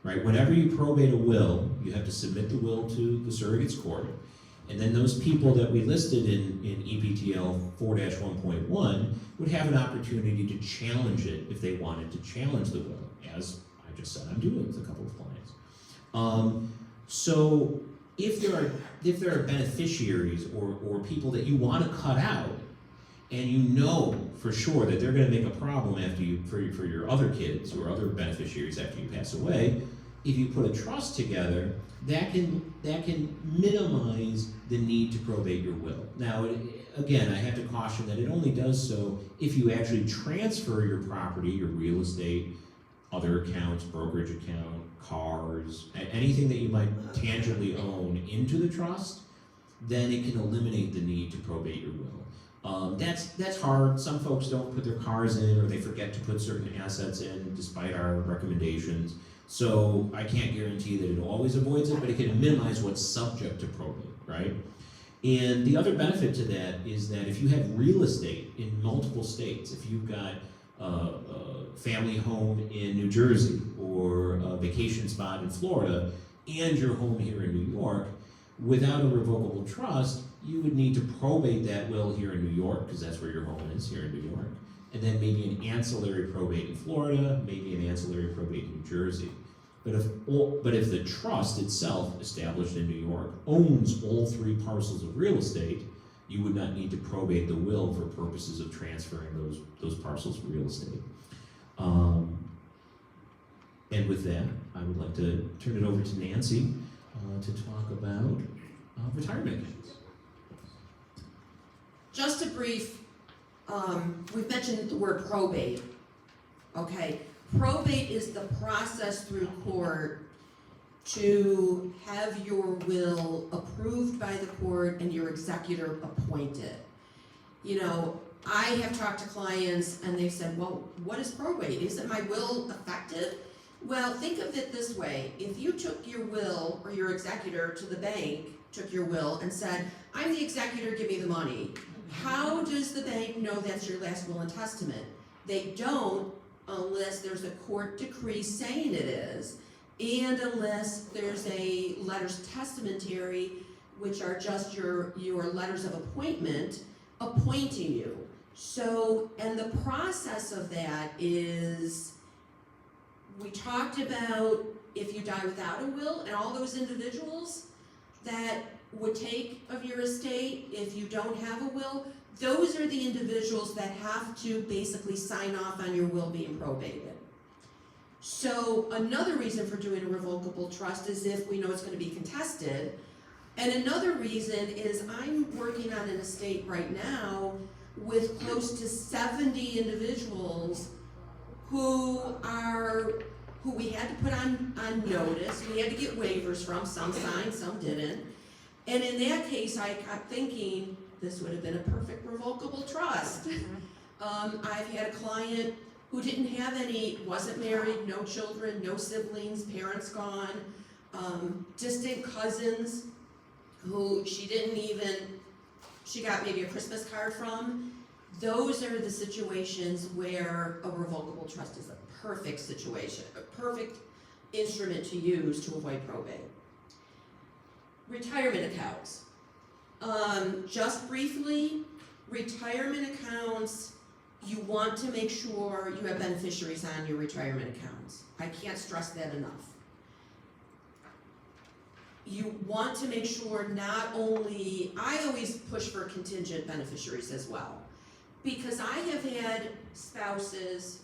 right? Whenever you probate a will, you have to submit the will to the surrogate's court, and then those people that we listed in EPTL 4-1.1 would have an opportunity to challenge it if they wanted to challenge the will, as I just said I'm doing with a couple of clients. So if there are beneficiaries or people that you want to cut out, and you know for sure that they're going to make a problem after you for your other kids or other beneficiaries after you pass away, if you put a trust together, that can minimize the need to probate your will. Now, again, I have to caution that it only does so if you actually transfer your property, your real estate, other accounts, brokerage account, cars, anything that you might tangibly own into the trust, then it can eliminate the need to probate your will. That's hard. Some folks don't put their cars in, or they forget to put certain assets in despite our recommendations. So I can't guarantee that it always avoids it, but it can minimize what's subject to probate, right? And the other benefit to that is that if you have real estate in multiple states, if you've got a family home in New Jersey, or your vacation spot in Florida and your home here in New York. Without a revocable trust, you would need to probate that will here in New York, because that's where your home is, here in New York, and then maybe an ancillary probate in Florida, maybe an ancillary probate in New Jersey. But if the trust itself, established in New York, owns all 3 parcels of real estate, you would not need to probate the will for purposes of transferring those parcels of real estate. And with that, I would like to turn it over to Nancy to talk about retirement accounts. Just a brief, we've mentioned the word probate, okay? Probate is the process through court to have your will approved by the court and your executor appointed. You know, I have talked to clients and they've said, well, what is probate? Isn't my will effective? Well, think of it this way. If you took your will or your executor to the bank, took your will and said, I'm the executor, give me the money. How does the bank know that's your last will and testament? They don't unless there's a court decree saying it is, and unless there's a letters testamentary, which are just your letters of appointment, appointing you. So, and the process of that is, we talked about if you die without a will, and all those individuals that would take of your estate if you don't have a will, those are the individuals that have to basically sign off on your will being probated. So another reason for doing a revocable trust is if we know it's going to be contested. And another reason is I'm working on an estate right now with close to 70 individuals who we had to put on notice. We had to get waivers from, some signed, some didn't. And in that case, I kept thinking, this would have been a perfect revocable trust. I've had a client who didn't have any, wasn't married, no children, no siblings, parents gone, distant cousins who she got maybe a Christmas card from. Those are the situations where a revocable trust is a perfect situation, a perfect instrument to use to avoid probate. Retirement accounts. Just briefly, retirement accounts, you want to make sure you have beneficiaries on your retirement accounts. I can't stress that enough. You want to make sure not only, I always push for contingent beneficiaries as well, because I have had spouses,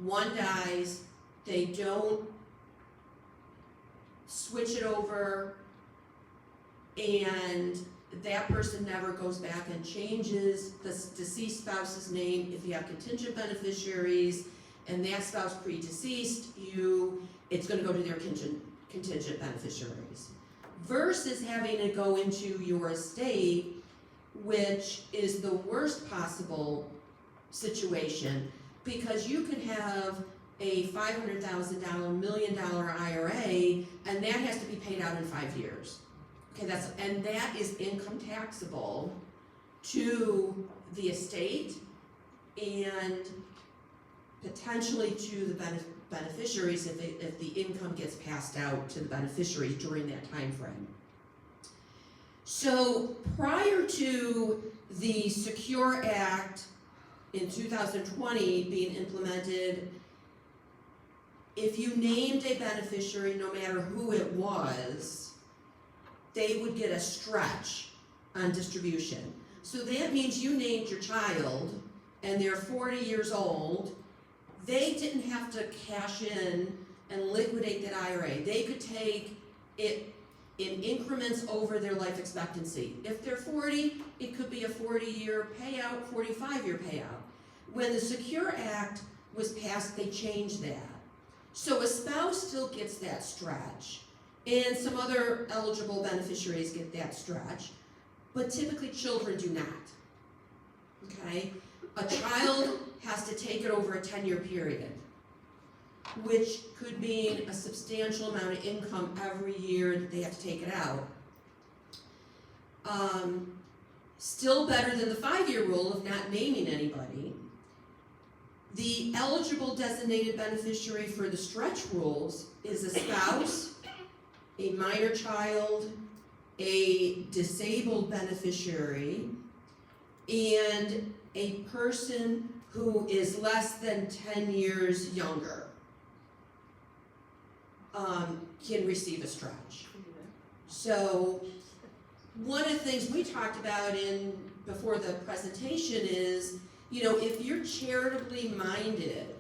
one dies, they don't switch it over, and that person never goes back and changes the deceased spouse's name. If you have contingent beneficiaries and that spouse pre-deceased, it's going to go to their contingent beneficiaries. Versus having it go into your estate, which is the worst possible situation, because you could have a $500,000, $1 million IRA, and that has to be paid out in 5 years. Okay, and that is income taxable to the estate and potentially to the beneficiaries if the income gets passed out to the beneficiaries during that time frame. So prior to the Secure Act in 2020 being implemented, if you named a beneficiary, no matter who it was, they would get a stretch on distribution. So that means you named your child and they're 40 years old, they didn't have to cash in and liquidate that IRA. They could take it in increments over their life expectancy. If they're 40, it could be a 40-year payout, 45-year payout. When the Secure Act was passed, they changed that. So a spouse still gets that stretch, and some other eligible beneficiaries get that stretch, but typically children do not, okay? A child has to take it over a 10-year period, which could mean a substantial amount of income every year that they have to take it out. Still better than the 5-year rule of not naming anybody. The eligible designated beneficiary for the stretch rules is a spouse, a minor child, a disabled beneficiary, and a person who is less than 10 years younger can receive a stretch. So one of the things we talked about before the presentation is, you know, if you're charitably minded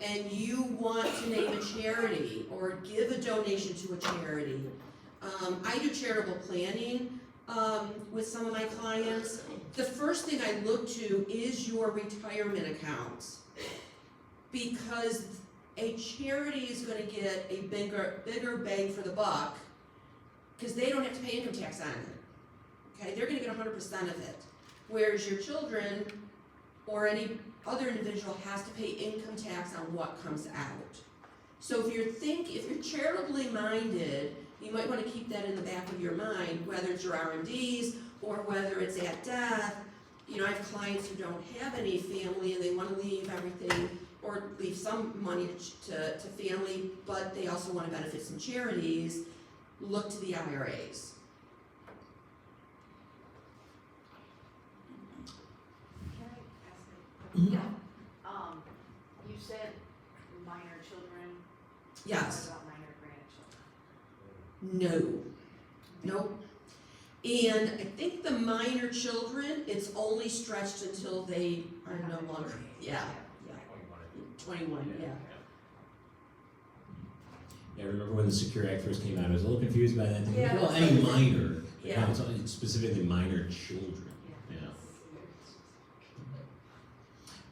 and you want to name a charity or give a donation to a charity, I do charitable planning with some of my clients. The first thing I look to is your retirement accounts, because a charity is going to get a bigger bang for the buck because they don't have to pay income tax on it. Okay, they're going to get 100% of it, whereas your children or any other individual has to pay income tax on what comes out. So if you're charitably minded, you might want to keep that in the back of your mind, whether it's your RMDs or whether it's at death. You know, I have clients who don't have any family and they want to leave everything or leave some money to family, but they also want to benefit some charities. Look to the IRAs. Can I ask a Mhm. question? You said minor children. Yes. What about minor grandchildren? No. Nope. And I think the minor children, it's only stretched until they are no longer, yeah, 21, yeah. Yeah, I remember when the Secure Act first came out, I was a little confused by that. Thinking, Yeah, well, that's any like- minor, but Yeah. no, it's only specifically minor children. Yeah.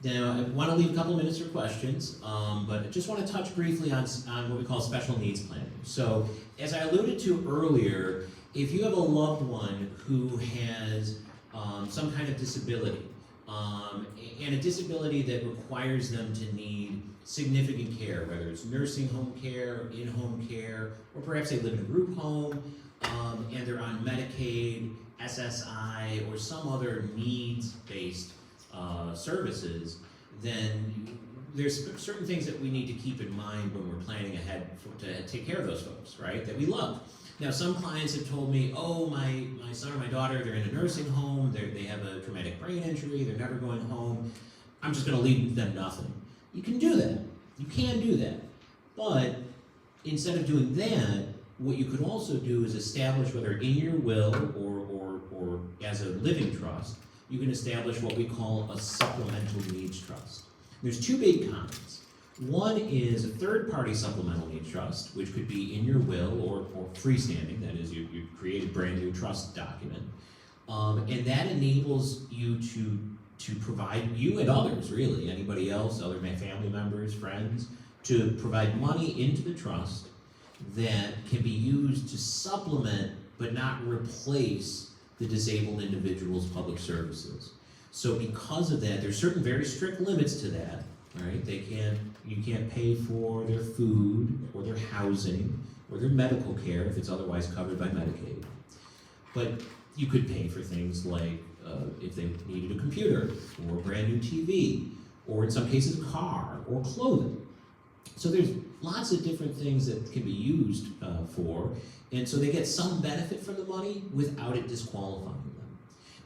Now, I want to leave a couple minutes for questions, but I just want to touch briefly on what we call special needs planning. So, as I alluded to earlier, if you have a loved one who has some kind of disability, and a disability that requires them to need significant care, whether it's nursing home care, in-home care, or perhaps they live in a group home, and they're on Medicaid, SSI, or some other needs-based services, then there's certain things that we need to keep in mind when we're planning ahead to take care of those folks, right, that we love. Now, some clients have told me, oh, my son or my daughter, they're in a nursing home, they have a traumatic brain injury, they're never going home, I'm just going to leave them nothing. You can do that. You can do that. But instead of doing that, what you could also do is establish, whether in your will or as a living trust, you can establish what we call a supplemental needs trust. There's two big kinds. One is a third-party supplemental needs trust, which could be in your will or freestanding, that is, you create a brand new trust document, and that enables you to provide, you and others really, anybody else, other family members, friends, to provide money into the trust that can be used to supplement but not replace the disabled individual's public services. So because of that, there's certain very strict limits to that, right? You can't pay for their food or their housing or their medical care if it's otherwise covered by Medicaid. But you could pay for things like if they needed a computer or a brand new TV, or in some cases a car or clothing. So there's lots of different things that can be used for, and so they get some benefit from the money without it disqualifying them.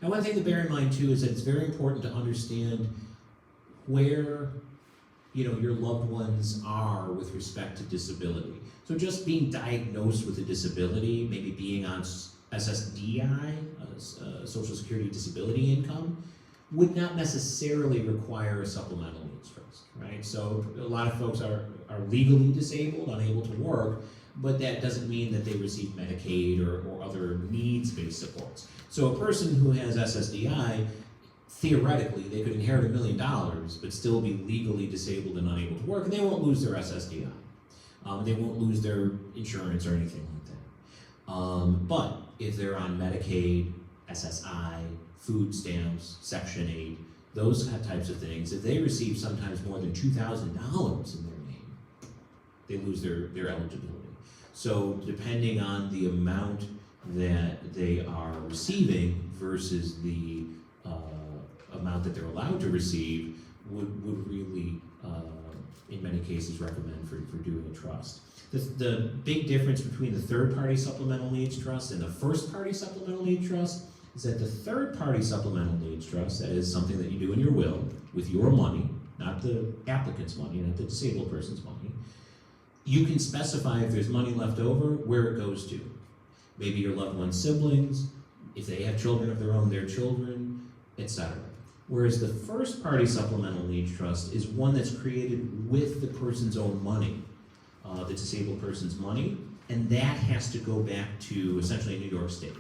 Now, one thing to bear in mind too is that it's very important to understand where your loved ones are with respect to disability. So just being diagnosed with a disability, maybe being on SSDI, Social Security Disability Income, would not necessarily require a supplemental needs trust, right? So a lot of folks are legally disabled, unable to work, but that doesn't mean that they receive Medicaid or other needs-based supports. So a person who has SSDI, theoretically, they could inherit $1 million, but still be legally disabled and unable to work, and they won't lose their SSDI. They won't lose their insurance or anything like that. But if they're on Medicaid, SSI, food stamps, Section 8, those types of things, if they receive sometimes more than $2,000 in their name, they lose their eligibility. So depending on the amount that they are receiving versus the amount that they're allowed to receive would really in many cases recommend for doing a trust. The big difference between the third-party supplemental needs trust and the first-party supplemental needs trust is that the third-party supplemental needs trust, that is something that you do in your will with your money, not the applicant's money, not the disabled person's money, you can specify if there's money left over, where it goes to. Maybe your loved one's siblings, if they have children of their own, their children, etc. Whereas the first-party supplemental needs trust is one that's created with the person's own money, the disabled person's money, and that has to go back to essentially New York State,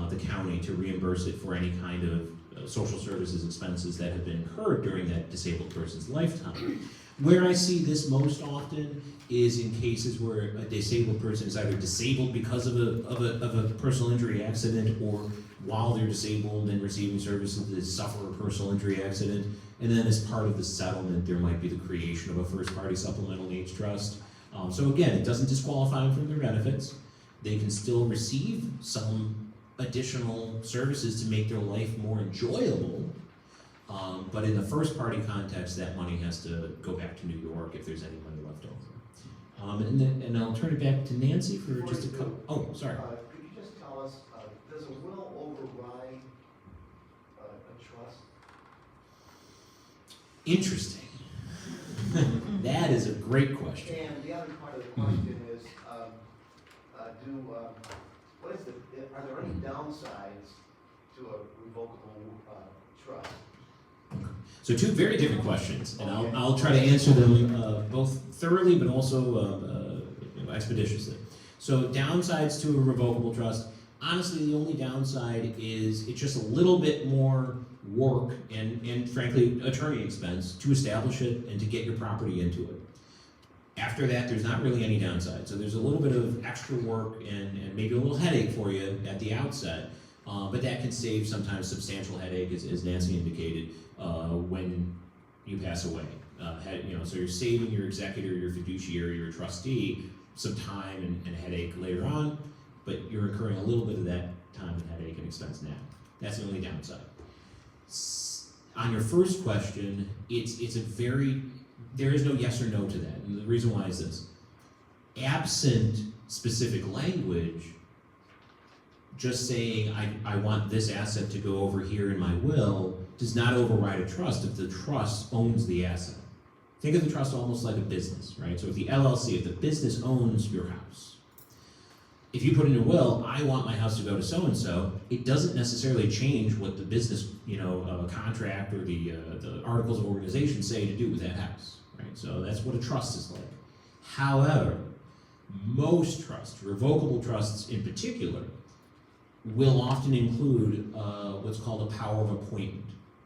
the county, to reimburse it for any kind of social services expenses that have been incurred during that disabled person's lifetime. Where I see this most often is in cases where a disabled person is either disabled because of a personal injury accident, or while they're disabled and receiving services, they suffer a personal injury accident, and then as part of the settlement, there might be the creation of a first-party supplemental needs trust. So again, it doesn't disqualify them from their benefits. They can still receive some additional services to make their life more enjoyable. But in the first-party context, that money has to go back to New York if there's any money left over. And I'll turn it back to Nancy for just a couple. Oh, sorry. Could you just tell us, does a will override a trust? Interesting. That is a great question. And the other part of the question is, are there any downsides to a revocable trust? So two very different questions, and I'll try to answer them both thoroughly but also expeditiously. So downsides to a revocable trust, honestly the only downside is it's just a little bit more work and frankly attorney expense to establish it and to get your property into it. After that, there's not really any downside. So there's a little bit of extra work and maybe a little headache for you at the outset, but that can save sometimes substantial headache, as Nancy indicated, when you pass away. So you're saving your executor, your fiduciary, your trustee some time and headache later on, but you're incurring a little bit of that time and headache and expense now. That's the only downside. On your first question, there is no yes or no to that. And the reason why is this. Absent specific language, just saying I want this asset to go over here in my will does not override a trust if the trust owns the asset. Think of the trust almost like a business, right? So if the LLC, if the business owns your house, if you put in your will, I want my house to go to so-and-so, it doesn't necessarily change what the business, contract or the articles of organization say to do with that house, right? So that's what a trust is like. However, most trusts, revocable trusts in particular, will often include what's called a power of appointment,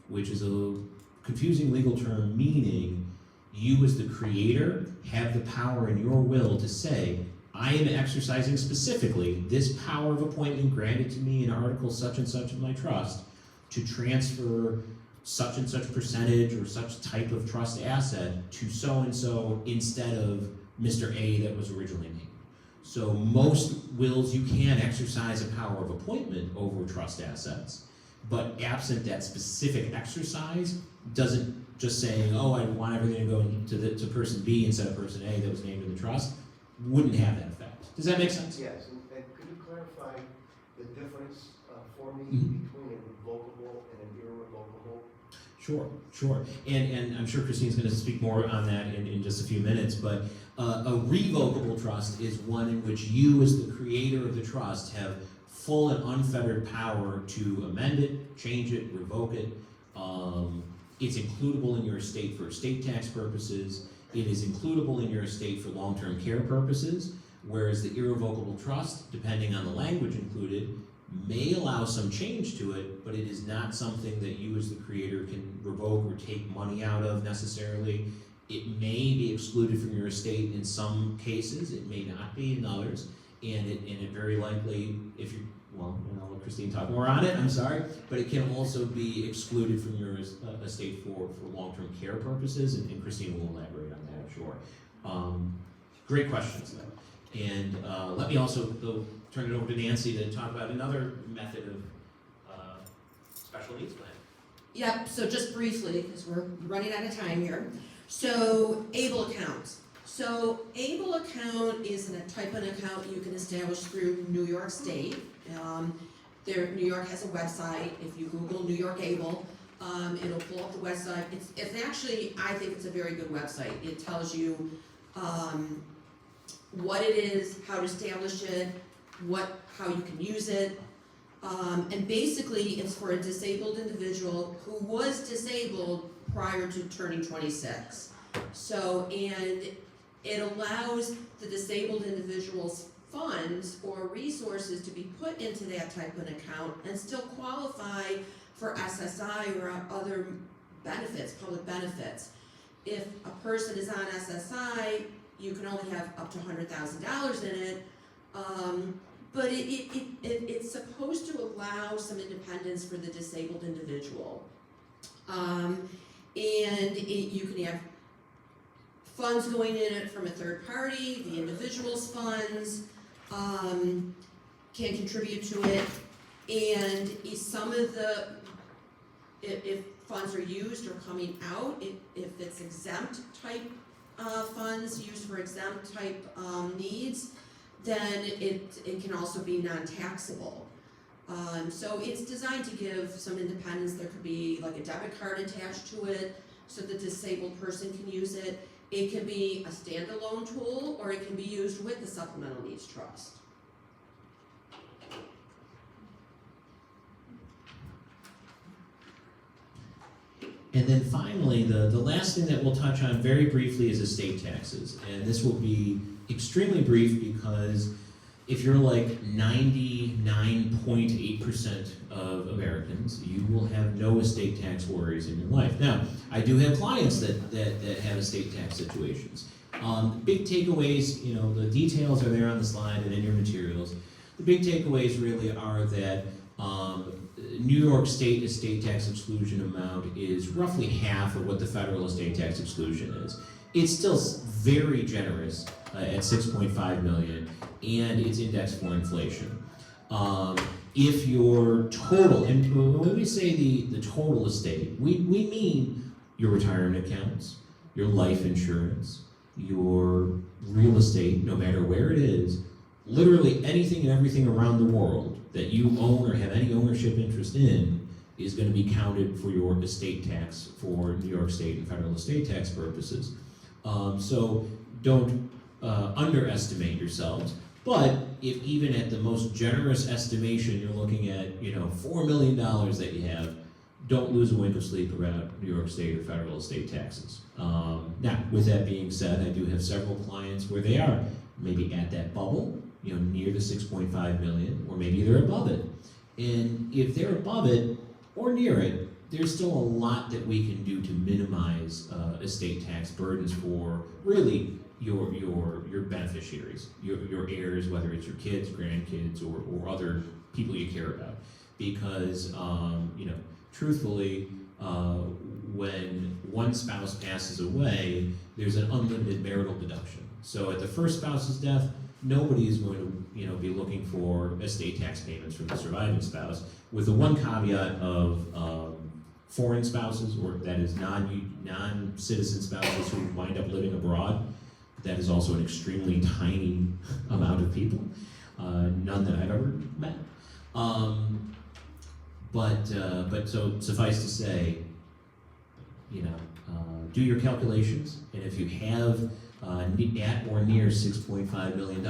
which is a confusing legal term meaning you as the creator have the power in your will to say, I am exercising specifically this power of appointment granted to me in article such and such of my trust to transfer such and such percentage or such type of trust asset to so-and-so instead of Mr. A that was originally named. So most wills you can exercise a power of appointment over trust assets, but absent that specific exercise doesn't just saying, oh, I want everything to go to person B instead of person A that was named in the trust, wouldn't have that effect. Does that make sense? Yes, and could you clarify the difference for me between a revocable and an irrevocable? Sure. And I'm sure Christine's going to speak more on that in just a few minutes, but a revocable trust is one in which you as the creator of the trust have full and unfettered power to amend it, change it, revoke it. It's includable in your estate for estate tax purposes. It is includable in your estate for long-term care purposes, whereas the irrevocable trust, depending on the language included, may allow some change to it, but it is not something that you as the creator can revoke or take money out of necessarily. It may be excluded from your estate in some cases, it may not be in others, and it very likely, I'll let Christine talk more on it, I'm sorry, but it can also be excluded from your estate for long-term care purposes, and Christine will elaborate on that, I'm sure. Great questions, though. And let me also turn it over to Nancy to talk about another method of special needs plan. Yep, so just briefly, because we're running out of time here. So, ABLE account. So, ABLE account is a type of account you can establish through New York State. New York has a website. If you Google New York ABLE, it'll pull up the website. It's actually, I think it's a very good website. It tells you what it is, how to establish it, how you can use it. And basically, it's for a disabled individual who was disabled prior to turning 26. So, and it allows the disabled individual's funds or resources to be put into that type of an account and still qualify for SSI or other benefits, public benefits. If a person is on SSI, you can only have up to $100,000 in it, but it's supposed to allow some independence for the disabled individual. You can have funds going in it from a third party, the individual's funds can contribute to it, and some of the, if funds are used or coming out, if it's exempt type funds used for exempt type needs, then it can also be non-taxable. So it's designed to give some independence. There could be like a debit card attached to it so the disabled person can use it. It can be a standalone tool, or it can be used with the Supplemental Needs Trust. And then finally, the last thing that we'll touch on very briefly is estate taxes. And this will be extremely brief because if you're like 99.8% of Americans, you will have no estate tax worries in your life. Now, I do have clients that have estate tax situations. Big takeaways, the details are there on the slide and in your materials. The big takeaways really are that New York State estate tax exclusion amount is roughly half of what the federal estate tax exclusion is. It's still very generous at $6.5 million, and it's indexed for inflation. If your total, and when we say the total estate, we mean your retirement accounts, your life insurance, your real estate, no matter where it is, literally anything and everything around the world that you own or have any ownership interest in is going to be counted for your estate tax for New York State and federal estate tax purposes. So don't underestimate yourselves. But if even at the most generous estimation you're looking at, $4 million that you have, don't lose a wink of sleep about New York State or federal estate taxes. Now, with that being said, I do have several clients where they are maybe at that bubble, near the 6.5 million, or maybe they're above it. And if they're above it or near it, there's still a lot that we can do to minimize estate tax burdens for really your beneficiaries, your heirs, whether it's your kids, grandkids, or other people you care about. Because, truthfully, when one spouse passes away, there's an unlimited marital deduction. So at the first spouse's death, nobody is going to, be looking for estate tax payments from the surviving spouse, with the one caveat of foreign spouses, or that is non-citizen spouses who wind up living abroad. That is also an extremely tiny amount of people, none that I've ever met. But so suffice to say, do your calculations, and if you have at or near $6.5 million,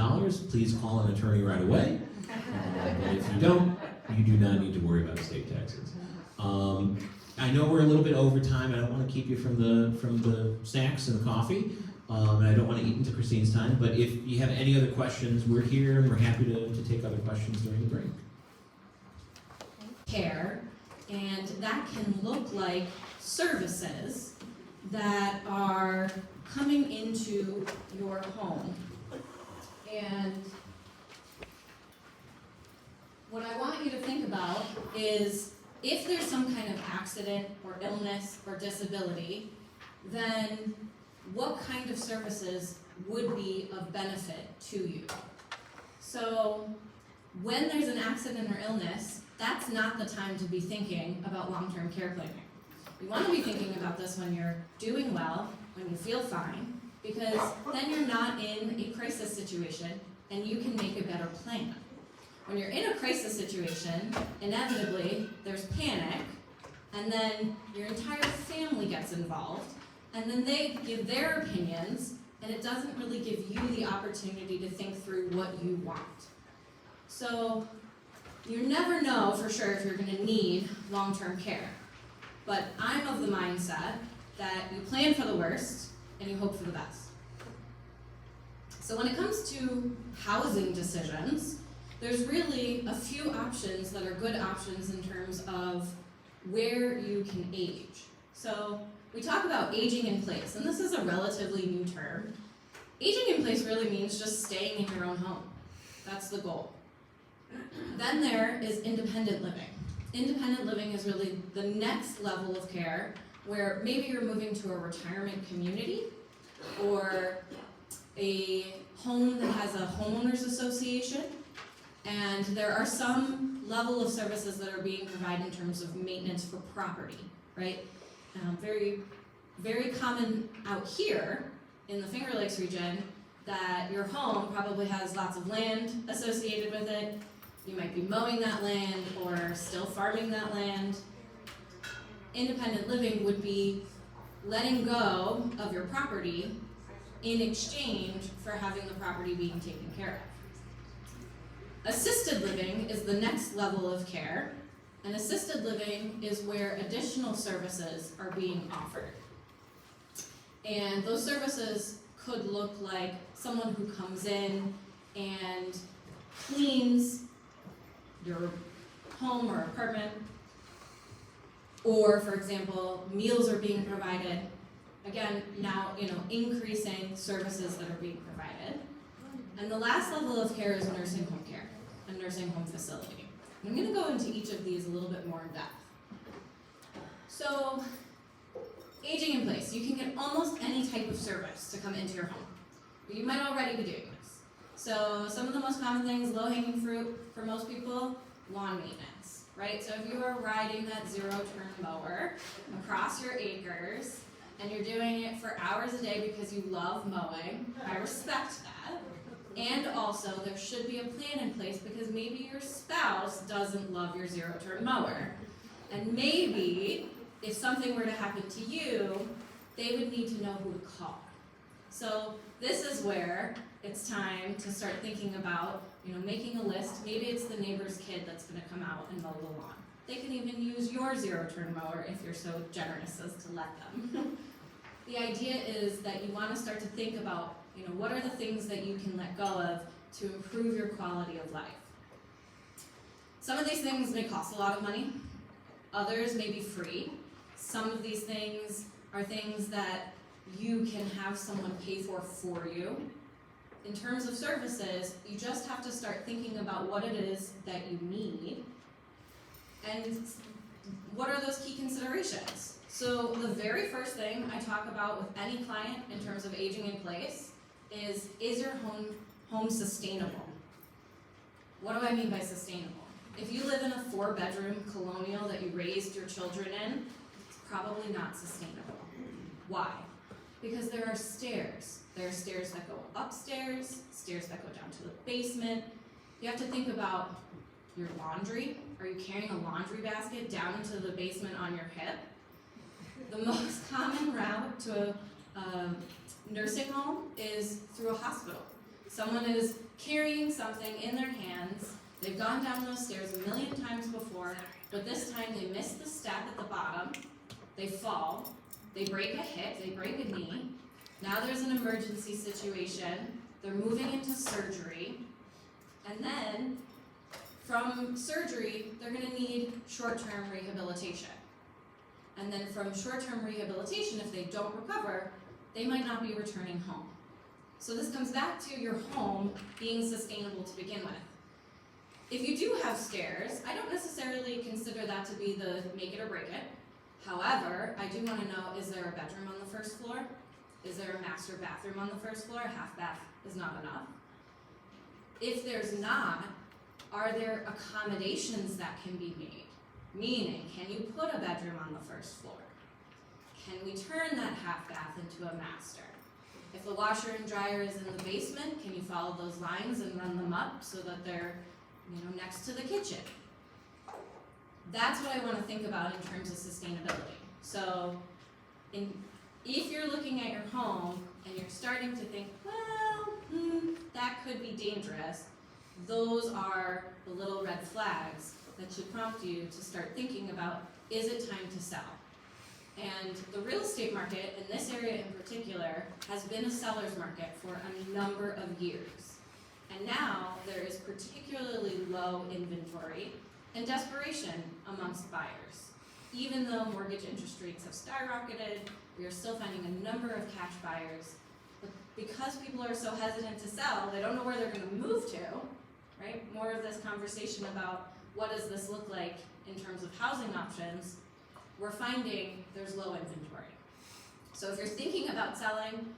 please call an attorney right away. But if you don't, you do not need to worry about estate taxes. I know we're a little bit over time. I don't want to keep you from the snacks and the coffee, and I don't want to eat into Christine's time. But if you have any other questions, we're here and we're happy to take other questions during the break. Care, and that can look like services that are coming into your home. And what I want you to think about is if there's some kind of accident or illness or disability, then what kind of services would be of benefit to you? So when there's an accident or illness, that's not the time to be thinking about long-term care planning. You want to be thinking about this when you're doing well when you feel fine, because then you're not in a crisis situation and you can make a better plan. When you're in a crisis situation, inevitably there's panic, and then your entire family gets involved, and then they give their opinions, and it doesn't really give you the opportunity to think through what you want. So you never know for sure if you're going to need long-term care. But I'm of the mindset that you plan for the worst and you hope for the best. So when it comes to housing decisions, there's really a few options that are good options in terms of where you can age. So we talk about aging in place, and this is a relatively new term. Aging in place really means just staying in your own home. That's the goal. Then there is independent living. Independent living is really the next level of care where maybe you're moving to a retirement community or a home that has a homeowners association, and there are some level of services that are being provided in terms of maintenance for property, right? Very, very common out here in the Fingerlakes region that your home probably has lots of land associated with it. You might be mowing that land or still farming that land. Independent living would be letting go of your property in exchange for having the property being taken care of. Assisted living is the next level of care, and assisted living is where additional services are being offered. And those services could look like someone who comes in and cleans your home or apartment, or for example, meals are being provided. Again, now, increasing services that are being provided. And the last level of care is nursing home care, a nursing home facility. I'm going to go into each of these a little bit more in depth. So, aging in place. You can get almost any type of service to come into your home. You might already be doing this. So, some of the most common things, low-hanging fruit for most people, lawn maintenance, right? So if you are riding that zero-turn mower across your acres, and you're doing it for hours a day because you love mowing, I respect that. And also, there should be a plan in place because maybe your spouse doesn't love your zero-turn mower. And maybe, if something were to happen to you, they would need to know who to call. So this is where it's time to start thinking about, making a list. Maybe it's the neighbor's kid that's gonna come out and mow the lawn. They can even use your zero-turn mower if you're so generous as to let them. The idea is that you want to start to think about, what are the things that you can let go of to improve your quality of life. Some of these things may cost a lot of money. Others may be free. Some of these things are things that you can have someone pay for you. In terms of services, you just have to start thinking about what it is that you need and what are those key considerations. So the very first thing I talk about with any client in terms of aging in place is your home sustainable? What do I mean by sustainable? If you live in a 4-bedroom colonial that you raised your children in, it's probably not sustainable. Why? Because there are stairs. There are stairs that go upstairs, stairs that go down to the basement. You have to think about your laundry. Are you carrying a laundry basket down into the basement on your hip? The most common route to a nursing home is through a hospital. Someone is carrying something in their hands. They've gone down those stairs a million times before, but this time they miss the step at the bottom. They fall. They break a hip. They break a knee. Now there's an emergency situation. They're moving into surgery. And then from surgery, they're going to need short-term rehabilitation. And then from short-term rehabilitation, if they don't recover, they might not be returning home. So this comes back to your home being sustainable to begin with. If you do have stairs, I don't necessarily consider that to be the make it or break it. However, I do want to know, is there a bedroom on the first floor? Is there a master bathroom on the first floor? A half bath is not enough. If there's not, are there accommodations that can be made? Meaning, can you put a bedroom on the first floor? can we turn that half bath into a master? If the washer and dryer is in the basement, can you follow those lines and run them up so that they're, next to the kitchen? That's what I want to think about in terms of sustainability. So, if you're looking at your home and you're starting to think, well, that could be dangerous, those are the little red flags that should prompt you to start thinking about, is it time to sell? And the real estate market in this area in particular has been a seller's market for a number of years. And now there is particularly low inventory and desperation amongst buyers. Even though mortgage interest rates have skyrocketed, we are still finding a number of cash buyers. But because people are so hesitant to sell, they don't know where they're going to move to, right? More of this conversation about what does this look like in terms of housing options, we're finding there's low inventory. So if you're thinking about selling,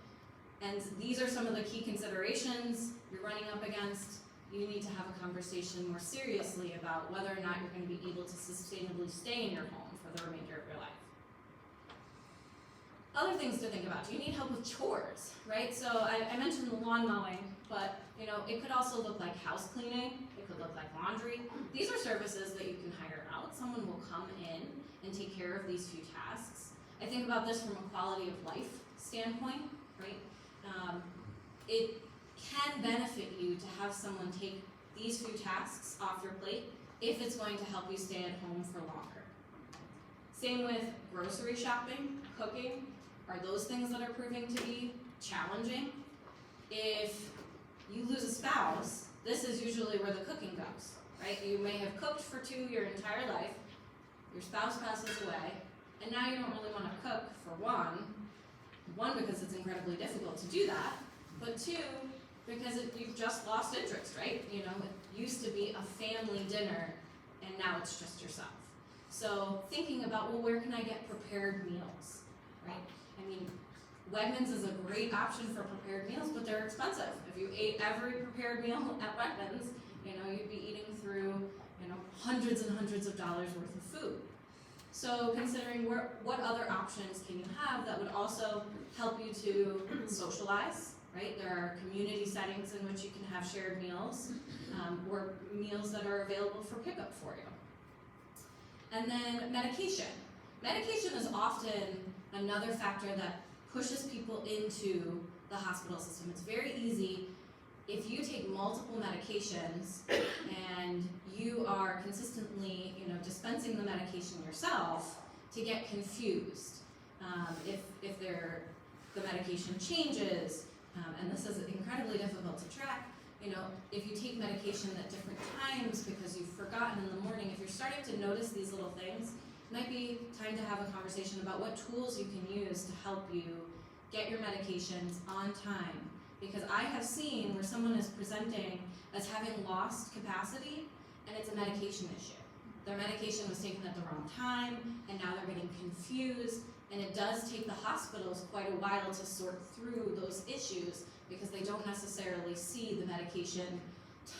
and these are some of the key considerations you're running up against, you need to have a conversation more seriously about whether or not you're going to be able to sustainably stay in your home for the remainder of your life. Other things to think about. Do you need help with chores, right? So I mentioned the lawn mowing, but it could also look like house cleaning. It could look like laundry. These are services that you can hire out. Someone will come in and take care of these few tasks. I think about this from a quality of life standpoint, right? It can benefit you to have someone take these few tasks off your plate if it's going to help you stay at home for longer. Same with grocery shopping, cooking. Are those things that are proving to be challenging? If you lose a spouse, this is usually where the cooking goes, right? You may have cooked for your entire life, your spouse passes away, and now you don't really want to cook for one, because it's incredibly difficult to do that, but two, because you've just lost interest, right? It used to be a family dinner, and now it's just yourself. So thinking about, well, where can I get prepared meals, right? Wegmans is a great option for prepared meals, but they're expensive. If you ate every prepared meal at Wegmans, you'd be eating through, hundreds and hundreds of dollars worth of food. So considering what other options can you have that would also help you to socialize, right? There are community settings in which you can have shared meals, or meals that are available for pickup for you. And then medication. Medication is often another factor that pushes people into the hospital system. It's very easy if you take multiple medications and you are consistently, dispensing the medication yourself, to get confused. If the medication changes, and this is incredibly difficult to track, if you take medication at different times because you've forgotten in the morning, if you're starting to notice these little things, it might be time to have a conversation about what tools you can use to help you get your medications on time. Because I have seen where someone is presenting as having lost capacity, and it's a medication issue. Their medication was taken at the wrong time, and now they're getting confused, and it does take the hospitals quite a while to sort through those issues because they don't necessarily see the medication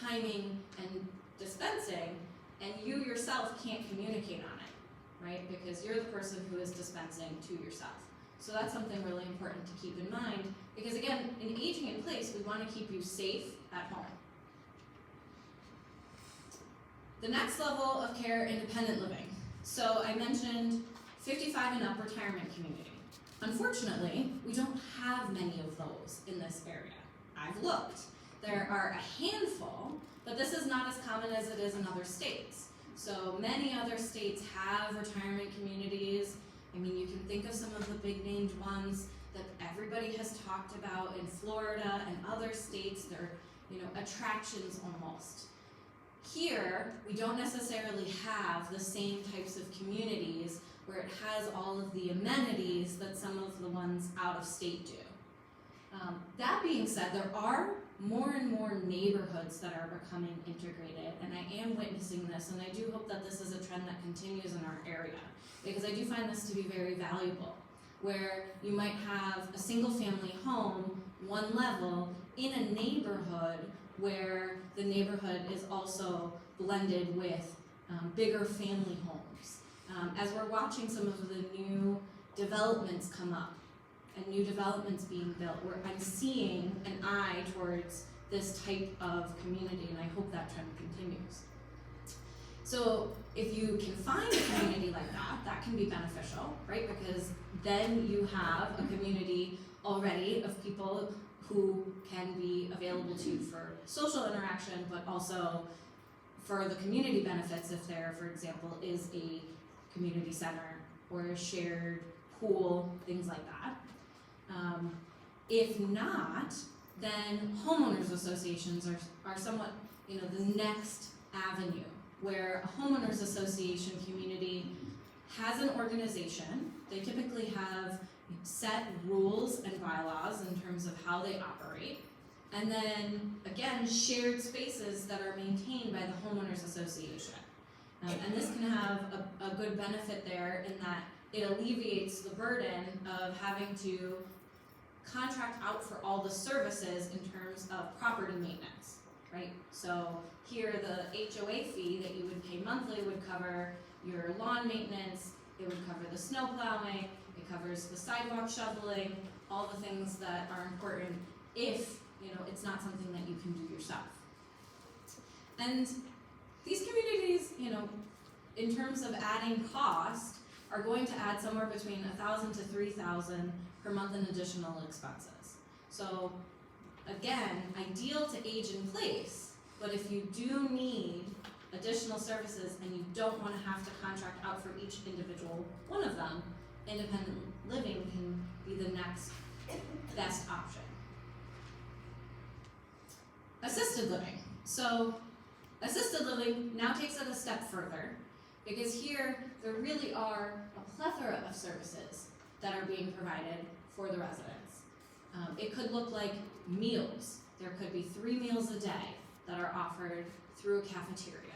timing and dispensing, and you yourself can't communicate on it, right? Because you're the person who is dispensing to yourself. So that's something really important to keep in mind, because again, in aging in place, we want to keep you safe at home. The next level of care, independent living. So I mentioned 55 and up retirement community. Unfortunately, we don't have many of those in this area. I've looked. There are a handful, but this is not as common as it is in other states. So many other states have retirement communities. You can think of some of the big named ones that everybody has talked about in Florida and other states. They're, attractions almost. Here, we don't necessarily have the same types of communities where it has all of the amenities that some of the ones out of state do. That being said, there are more and more neighborhoods that are becoming integrated, and I am witnessing this, and I do hope that this is a trend that continues in our area, because I do find this to be very valuable, where you might have a single family home, one level, in a neighborhood where the neighborhood is also blended with bigger family homes. As we're watching some of the new developments come up and new developments being built, where I'm seeing an eye towards this type of community, and I hope that trend continues. So if you can find a community like that, that can be beneficial, right? Because then you have a community already of people who can be available to you for social interaction, but also for the community benefits if there, for example, is a community center or a shared pool, things like that. If not, then homeowners associations are somewhat, the next avenue, where a homeowners association community has an organization. They typically have set rules and bylaws in terms of how they operate. And then, again, shared spaces that are maintained by the homeowners association. And this can have a good benefit there in that it alleviates the burden of having to contract out for all the services in terms of property maintenance, right? So here, the HOA fee that you would pay monthly would cover your lawn maintenance, it would cover the snow plowing, it covers the sidewalk shoveling, all the things that are important if, it's not something that you can do yourself. And these communities, in terms of adding cost, are going to add somewhere between $1,000 to $3,000 per month in additional expenses. So again, ideal to age in place, but if you do need additional services and you don't want to have to contract out for each individual one of them, independent living can be the next best option. Assisted living. So assisted living now takes it a step further, because here there really are a plethora of services that are being provided for the residents. It could look like meals. There could be 3 meals a day that are offered through a cafeteria.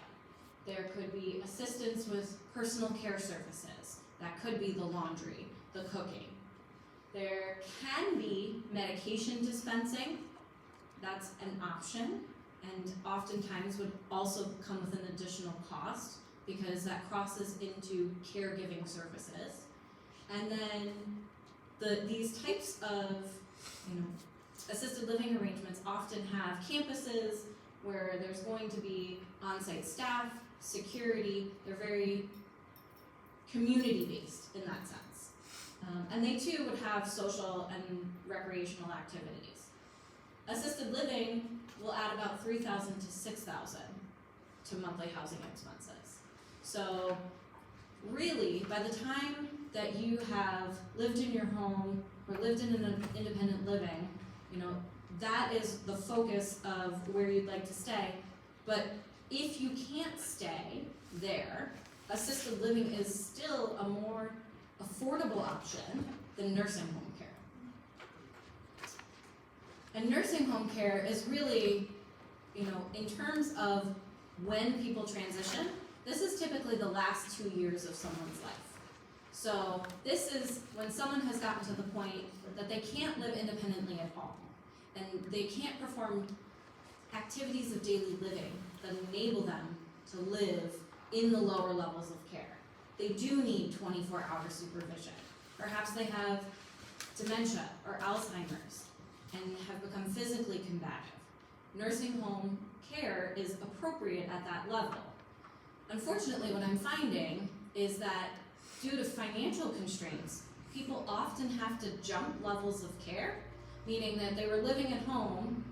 There could be assistance with personal care services. That could be the laundry, the cooking. There can be medication dispensing. That's an option, and oftentimes would also come with an additional cost because that crosses into caregiving services. And then these types of assisted living arrangements often have campuses where there's going to be on-site staff, security. They're very community-based in that sense. And they too would have social and recreational activities. Assisted living will add about $3,000 to $6,000 to monthly housing expenses. So really, by the time that you have lived in your home or lived in an independent living, that is the focus of where you'd like to stay. But if you can't stay there, assisted living is still a more affordable option than nursing home care. And nursing home care is really, in terms of when people transition, this is typically the last 2 years of someone's life. So this is when someone has gotten to the point that they can't live independently at all, and they can't perform activities of daily living that enable them to live in the lower levels of care. They do need 24-hour supervision. Perhaps they have dementia or Alzheimer's and have become physically combative. Nursing home care is appropriate at that level. Unfortunately, what I'm finding is that due to financial constraints, people often have to jump levels of care, meaning that they were living at home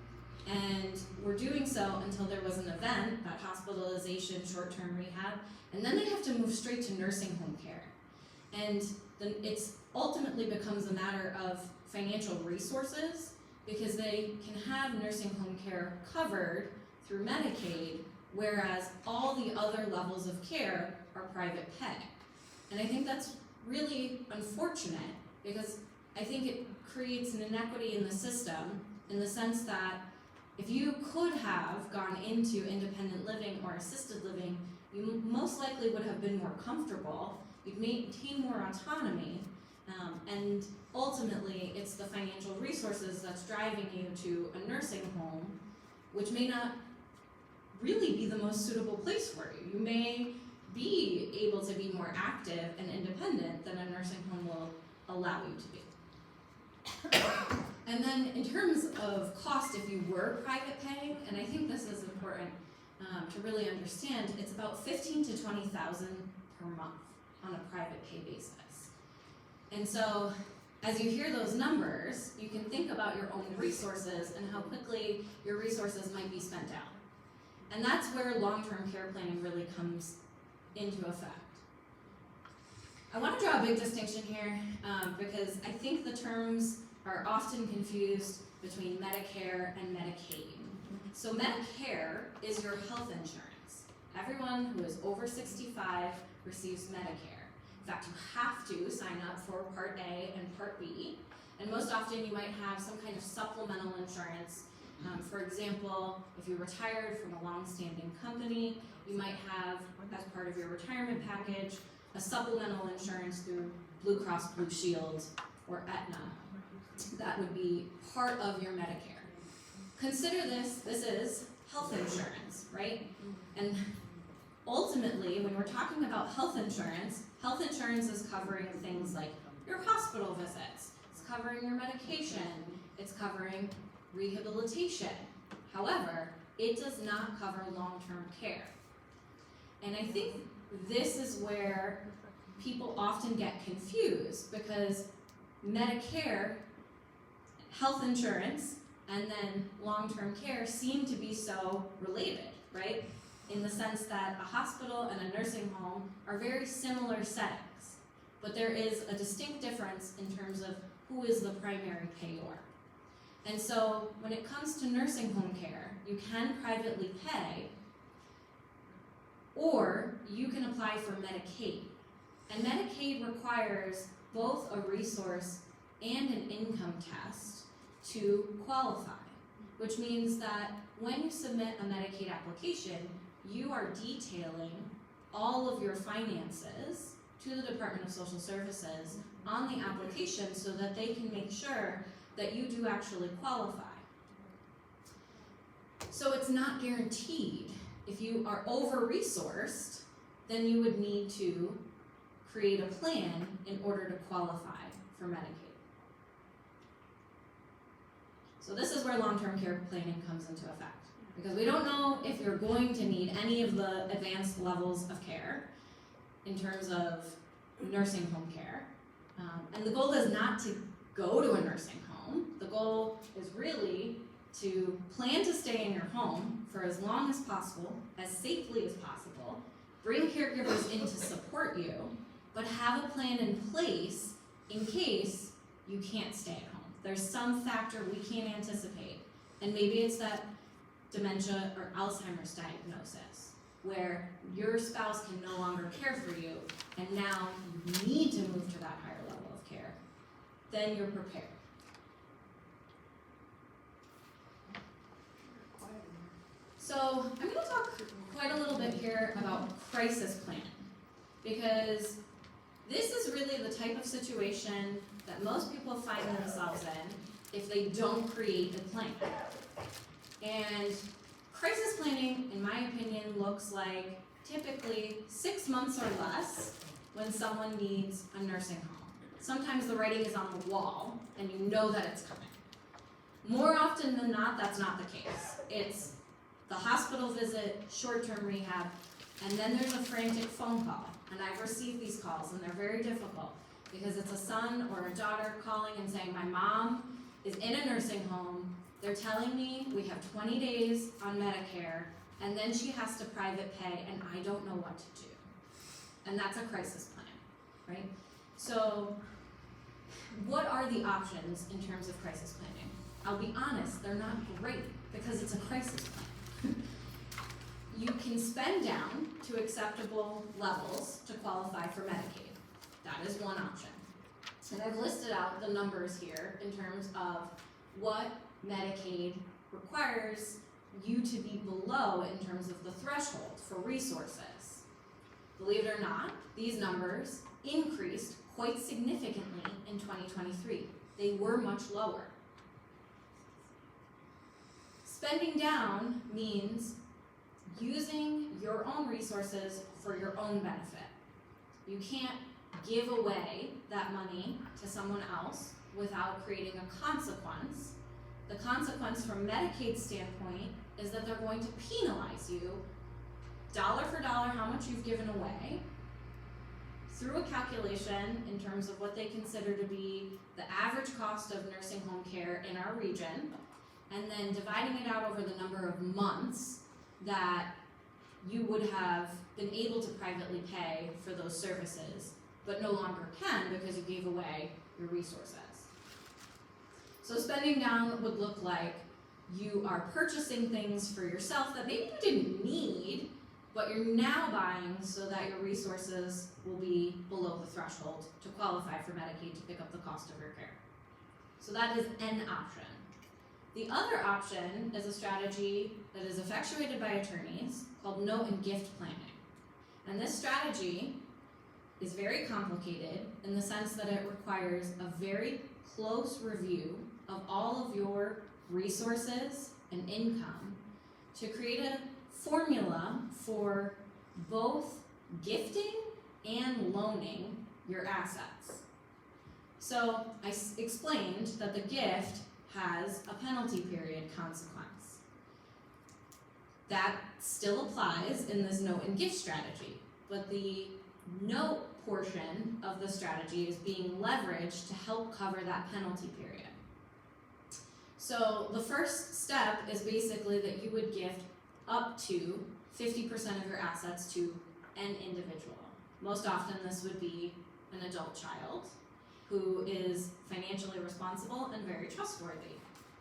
and were doing so until there was an event, that hospitalization, short-term rehab, and then they have to move straight to nursing home care. And then it's ultimately becomes a matter of financial resources, because they can have nursing home care covered through Medicaid, whereas all the other levels of care are private pay. And I think that's really unfortunate, because I think it creates an inequity in the system, in the sense that if you could have gone into independent living or assisted living, you most likely would have been more comfortable, you'd maintain more autonomy, and ultimately it's the financial resources that's driving you to a nursing home, which may not really be the most suitable place for you. You may be able to be more active and independent than a nursing home will allow you to be. And then in terms of cost, if you were private paying, and I think this is important to really understand, it's about $15,000 to $20,000 per month on a private pay basis. And so, as you hear those numbers, you can think about your own resources and how quickly your resources might be spent down. And that's where long-term care planning really comes into effect. I want to draw a big distinction here because I think the terms are often confused between Medicare and Medicaid. So Medicare is your health insurance. Everyone who is over 65 receives Medicare. In fact, you have to sign up for Part A and Part B, and most often you might have some kind of supplemental insurance. For example, if you're retired from a long-standing company, you might have, as part of your retirement package, a supplemental insurance through Blue Cross Blue Shield or Aetna. That would be part of your Medicare. Consider this is health insurance, right? And ultimately, when we're talking about health insurance is covering things like your hospital visits, it's covering your medication, it's covering rehabilitation. However, it does not cover long-term care. And I think this is where people often get confused because Medicare, health insurance, and then long-term care seem to be so related, right? In the sense that a hospital and a nursing home are very similar settings, but there is a distinct difference in terms of who is the primary payor. And so when it comes to nursing home care, you can privately pay, or you can apply for Medicaid. And Medicaid requires both a resource and an income test to qualify, which means that when you submit a Medicaid application, you are detailing all of your finances to the Department of Social Services on the application so that they can make sure that you do actually qualify. So it's not guaranteed. If you are over-resourced, then you would need to create a plan in order to qualify for Medicaid. So this is where long-term care planning comes into effect, because we don't know if you're going to need any of the advanced levels of care in terms of nursing home care. And the goal is not to go to a nursing home. The goal is really to plan to stay in your home for as long as possible, as safely as possible, bring caregivers in to support you, but have a plan in place in case you can't stay at home. There's some factor we can't anticipate, and maybe it's that dementia or Alzheimer's diagnosis, where your spouse can no longer care for you, and now you need to move to that higher level of care. Then you're prepared. So I'm going to talk quite a little bit here about crisis planning, because this is really the type of situation that most people find themselves in if they don't create a plan. And crisis planning, in my opinion, looks like typically 6 months or less when someone needs a nursing home. Sometimes the writing is on the wall and you know that it's coming. More often than not, that's not the case. It's the hospital visit, short-term rehab, and then there's a frantic phone call. And I've received these calls, and they're very difficult because it's a son or a daughter calling and saying, my mom is in a nursing home, they're telling me we have 20 days on Medicare, and then she has to private pay, and I don't know what to do. And that's a crisis plan, right? So what are the options in terms of crisis planning? I'll be honest, they're not great because it's a crisis plan. You can spend down to acceptable levels to qualify for Medicaid. That is one option. And I've listed out the numbers here in terms of what Medicaid requires you to be below in terms of the threshold for resources. Believe it or not, these numbers increased quite significantly in 2023. They were much lower. Spending down means using your own resources for your own benefit. You can't give away that money to someone else without creating a consequence. The consequence from Medicaid's standpoint is that they're going to penalize you dollar for dollar how much you've given away through a calculation in terms of what they consider to be the average cost of nursing home care in our region, and then dividing it out over the number of months that you would have been able to privately pay for those services, but no longer can because you gave away your resources. So spending down would look like you are purchasing things for yourself that maybe you didn't need, but you're now buying so that your resources will be below the threshold to qualify for Medicaid to pick up the cost of your care. So that is an option. The other option is a strategy that is effectuated by attorneys called note and gift planning. And this strategy is very complicated in the sense that it requires a very close review of all of your resources and income to create a formula for both gifting and loaning your assets. So I explained that the gift has a penalty period consequence. That still applies in this note and gift strategy, but the note portion of the strategy is being leveraged to help cover that penalty period. So the first step is basically that you would gift up to 50% of your assets to an individual. Most often this would be an adult child who is financially responsible and very trustworthy.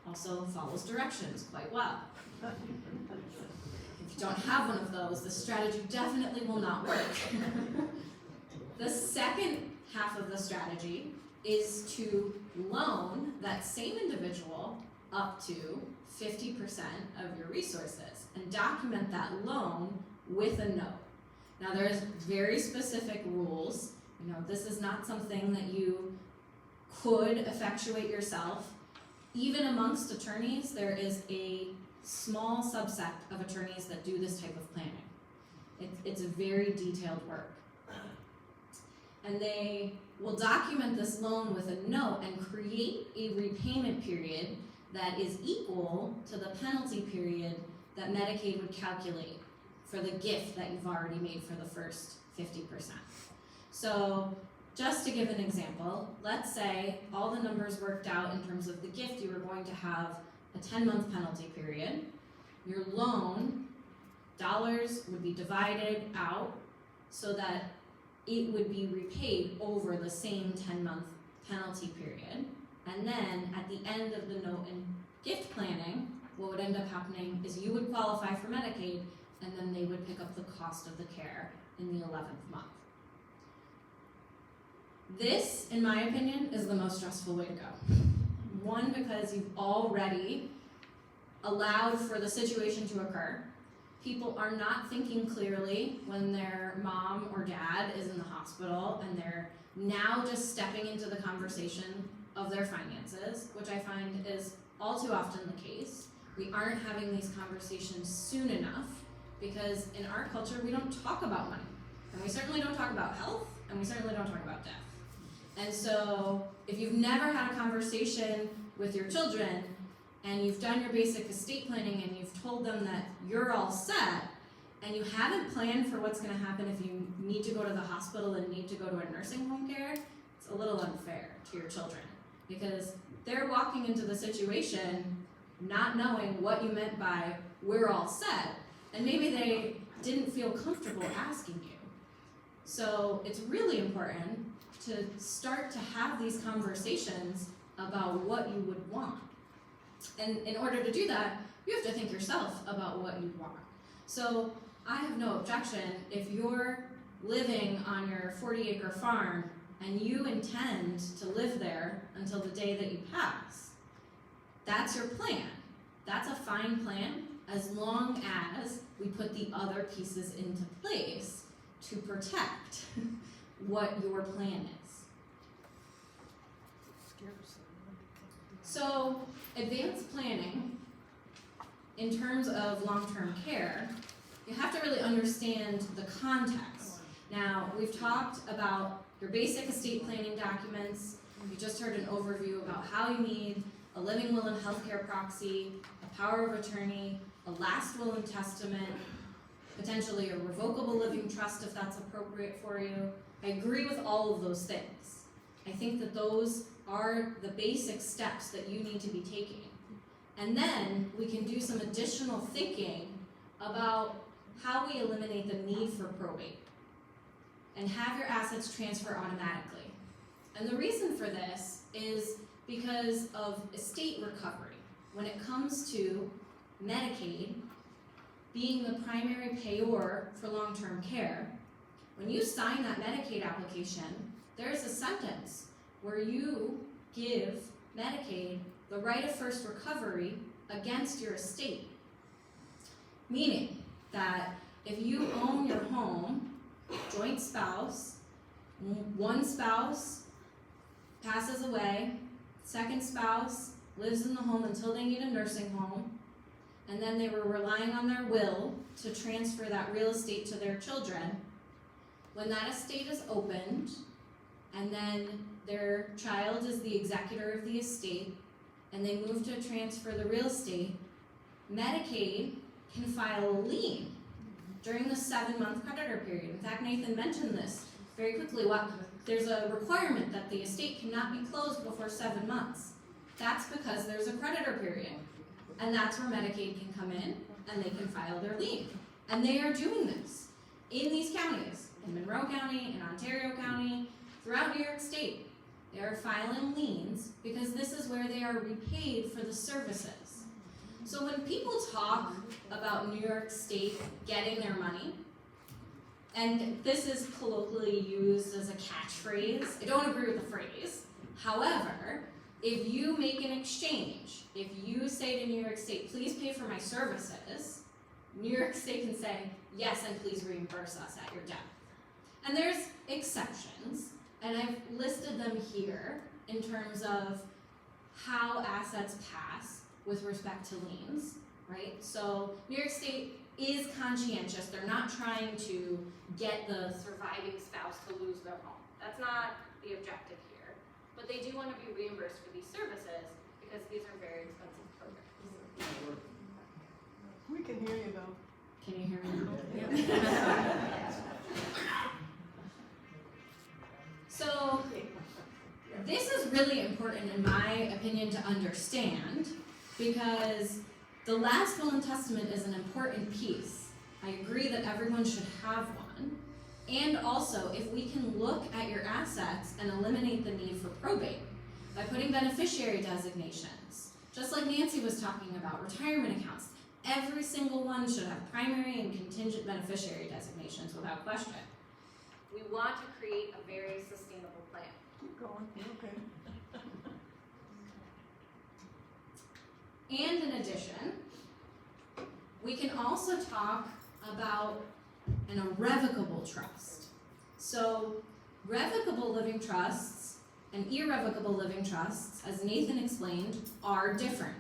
Also follows directions quite well. If you don't have one of those, the strategy definitely will not work. The second half of the strategy is to loan that same individual up to 50% of your resources and document that loan with a note. Now there's very specific rules. You know, this is not something that you could effectuate yourself. Even amongst attorneys, there is a small subset of attorneys that do this type of planning. It's a very detailed work. And they will document this loan with a note and create a repayment period that is equal to the penalty period that Medicaid would calculate for the gift that you've already made for the first 50%. So just to give an example, let's say all the numbers worked out in terms of the gift. You were going to have a 10-month penalty period. Your loan dollars would be divided out so that it would be repaid over the same 10-month penalty period. And then at the end of the note and gift planning, what would end up happening is you would qualify for Medicaid, and then they would pick up the cost of the care in the 11th month. This, in my opinion, is the most stressful way to go. One, because you've already allowed for the situation to occur. People are not thinking clearly when their mom or dad is in the hospital and they're now just stepping into the conversation of their finances, which I find is all too often the case. We aren't having these conversations soon enough because in our culture we don't talk about money. And we certainly don't talk about health, and we certainly don't talk about death. And so if you've never had a conversation with your children and you've done your basic estate planning and you've told them that you're all set and you haven't planned for what's going to happen if you need to go to the hospital and need to go to a nursing home care, it's a little unfair to your children because they're walking into the situation not knowing what you meant by we're all set, and maybe they didn't feel comfortable asking you. So it's really important to start to have these conversations about what you would want. And in order to do that, you have to think yourself about what you want. So I have no objection if you're living on your 40-acre farm and you intend to live there until the day that you pass. That's your plan. That's a fine plan as long as we put the other pieces into place to protect what your plan is. So, advanced planning, in terms of long-term care, you have to really understand the context. Now, we've talked about your basic estate planning documents. You just heard an overview about how you need a living will and healthcare proxy, a power of attorney, a last will and testament, potentially a revocable living trust if that's appropriate for you. I agree with all of those things. I think that those are the basic steps that you need to be taking. And then we can do some additional thinking about how we eliminate the need for probate and have your assets transfer automatically. And the reason for this is because of estate recovery. When it comes to Medicaid being the primary payor for long-term care, when you sign that Medicaid application, there's a sentence where you give Medicaid the right of first recovery against your estate. Meaning that if you own your home, joint spouse, one spouse passes away, second spouse lives in the home until they need a nursing home, and then they were relying on their will to transfer that real estate to their children. When that estate is opened, and then their child is the executor of the estate, and they move to transfer the real estate, Medicaid can file a lien during the 7-month creditor period. In fact, Nathan mentioned this very quickly. There's a requirement that the estate cannot be closed before 7 months. That's because there's a creditor period. And that's where Medicaid can come in and they can file their lien. And they are doing this in these counties, in Monroe County, in Ontario County, throughout New York State. They are filing liens because this is where they are repaid for the services. So when people talk about New York State getting their money, and this is colloquially used as a catchphrase, I don't agree with the phrase. However, if you make an exchange, if you say to New York State, please pay for my services, New York State can say, yes, and please reimburse us at your death. And there's exceptions, and I've listed them here in terms of how assets pass with respect to liens, right? So New York State is conscientious. They're not trying to get the surviving spouse to lose their home. That's not the objective here. But they do want to be reimbursed for these services because these are very expensive programs. We can hear you though. Can you hear me now? So this is really important in my opinion to understand because the last will and testament is an important piece. I agree that everyone should have one. And also, if we can look at your assets and eliminate the need for probate by putting beneficiary designations, just like Nancy was talking about, retirement accounts, every single one should have primary and contingent beneficiary designations without question. We want to create a very sustainable plan. Keep going, okay. And in addition, we can also talk about an irrevocable trust. So revocable living trusts and irrevocable living trusts, as Nathan explained, are different.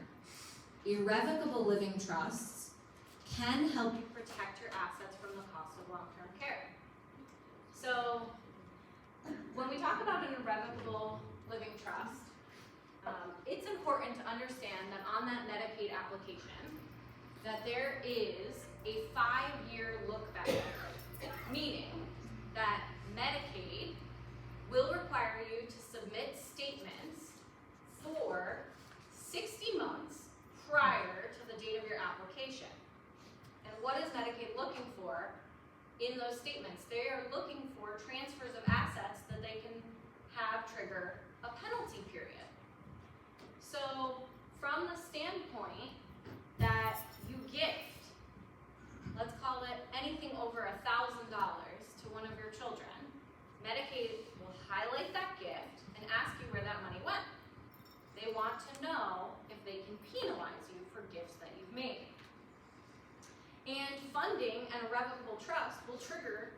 Irrevocable living trusts can help you protect your assets from the cost of long-term care. So when we talk about an irrevocable living trust, it's important to understand that on that Medicaid application, that there is a 5-year look-back period, meaning that Medicaid will require you to submit statements for 60 months prior to the date of your application. And what is Medicaid looking for in those statements? They are looking for transfers of assets that they can have trigger a penalty period. So from the standpoint that you gift, let's call it anything over $1,000 to one of your children, Medicaid will highlight that gift and ask you where that money went. They want to know if they can penalize you for gifts that you've made. And funding an irrevocable trust will trigger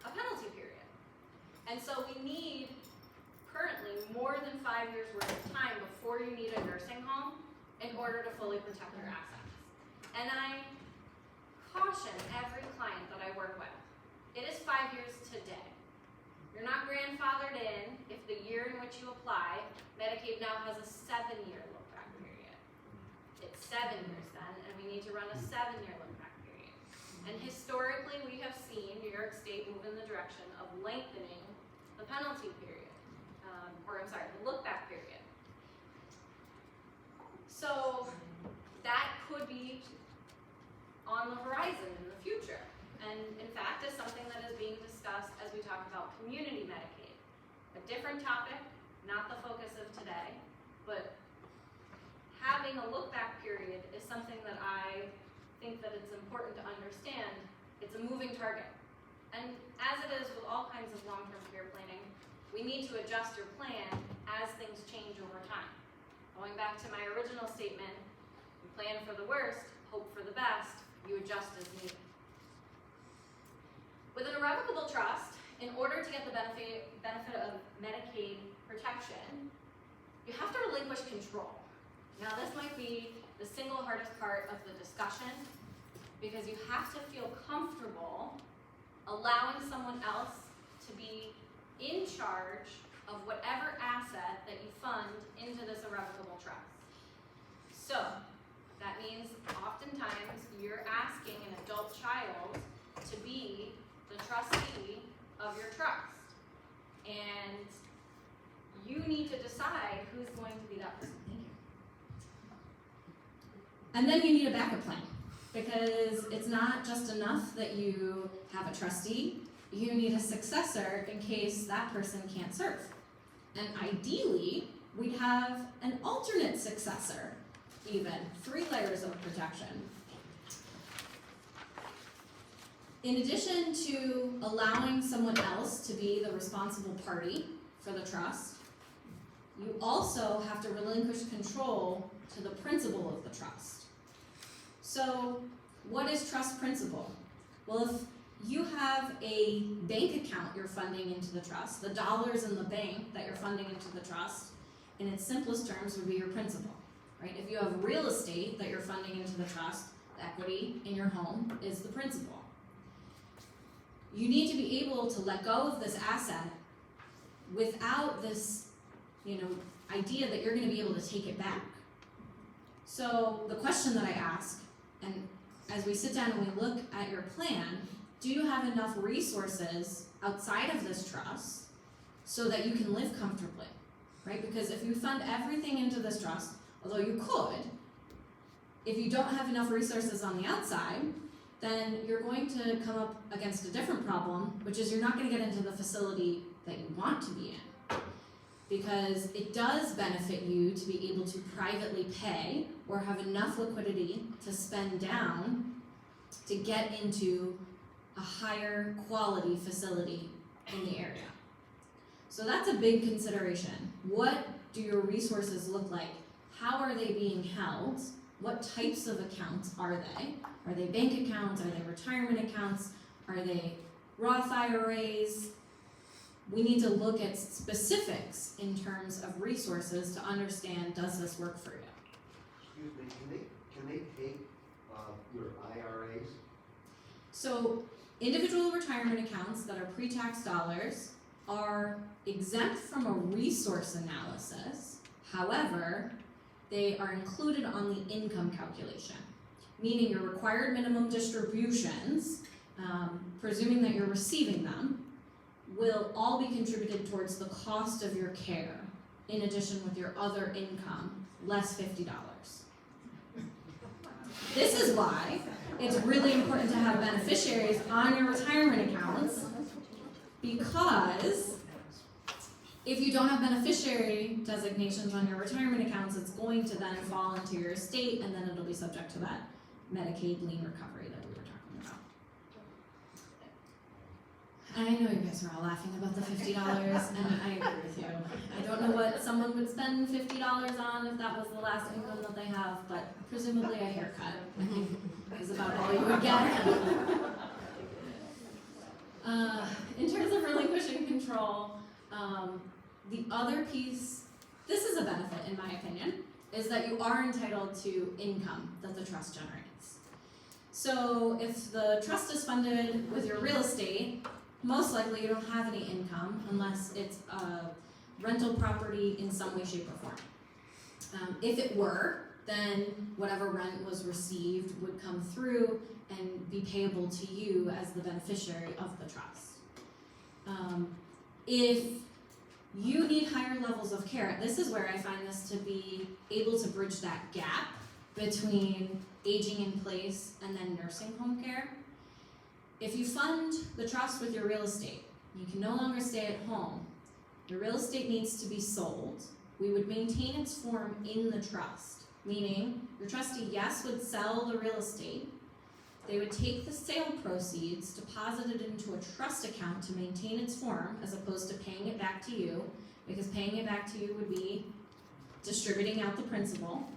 a penalty period. And so we need currently more than 5 years worth of time before you need a nursing home in order to fully protect your assets. And I caution every client that I work with, it is 5 years today. You're not grandfathered in if the year in which you apply, Medicaid now has a 7-year look-back period. It's 7 years then, and we need to run a 7-year look-back period. And historically, we have seen New York State move in the direction of lengthening the penalty period, the look-back period. So that could be on the horizon in the future. And in fact, is something that is being discussed as we talk about community Medicaid. A different topic, not the focus of today, but having a look-back period is something that I think that it's important to understand. It's a moving target. And as it is with all kinds of long-term care planning, we need to adjust your plan as things change over time. Going back to my original statement, you plan for the worst, hope for the best, you adjust as needed. With an irrevocable trust, in order to get the benefit of Medicaid protection, you have to relinquish control. Now this might be the single hardest part of the discussion, because you have to feel comfortable allowing someone else to be in charge of whatever asset that you fund into this irrevocable trust. So, that means oftentimes you're asking an adult child to be the trustee of your trust. And you need to decide who's going to be that person. Thank you. And then you need a backup plan, because it's not just enough that you have a trustee, you need a successor in case that person can't serve. And ideally, we'd have an alternate successor, even 3 layers of protection. In addition to allowing someone else to be the responsible party for the trust, you also have to relinquish control to the principal of the trust. So, what is trust principal? Well, if you have a bank account you're funding into the trust, the dollars in the bank that you're funding into the trust, in its simplest terms, would be your principal, right? If you have real estate that you're funding into the trust, the equity in your home is the principal. You need to be able to let go of this asset without this, idea that you're going to be able to take it back. So the question that I ask, and as we sit down and we look at your plan, do you have enough resources outside of this trust so that you can live comfortably, right? Because if you fund everything into this trust, although you could, if you don't have enough resources on the outside, then you're going to come up against a different problem, which is you're not going to get into the facility that you want to be in. Because it does benefit you to be able to privately pay or have enough liquidity to spend down to get into a higher quality facility in the area. So that's a big consideration. What do your resources look like? How are they being held? What types of accounts are they? Are they bank accounts? Are they retirement accounts? Are they Roth IRAs? We need to look at specifics in terms of resources to understand, does this work for you? Excuse me, can they take your IRAs? So individual retirement accounts that are pre-tax dollars are exempt from a resource analysis. However, they are included on the income calculation, meaning your required minimum distributions, presuming that you're receiving them, will all be contributed towards the cost of your care, in addition with your other income, less $50. This is why it's really important to have beneficiaries on your retirement accounts, because if you don't have beneficiary designations on your retirement accounts, it's going to then fall into your estate, and then it'll be subject to that Medicaid lien recovery that we were talking about. I know you guys are all laughing about the $50, and I agree with you. I don't know what someone would spend $50 on if that was the last income that they have, but presumably a haircut, I think, is about all you would get. In terms of relinquishing control, the other piece, this is a benefit in my opinion, is that you are entitled to income that the trust generates. So if the trust is funded with your real estate, most likely you don't have any income unless it's a rental property in some way, shape, or form. If it were, then whatever rent was received would come through and be payable to you as the beneficiary of the trust. If you need higher levels of care, this is where I find this to be able to bridge that gap between aging in place and then nursing home care. If you fund the trust with your real estate, you can no longer stay at home. Your real estate needs to be sold. We would maintain its form in the trust, meaning your trustee, yes, would sell the real estate. They would take the sale proceeds, deposit it into a trust account to maintain its form, as opposed to paying it back to you, because paying it back to you would be distributing out the principal.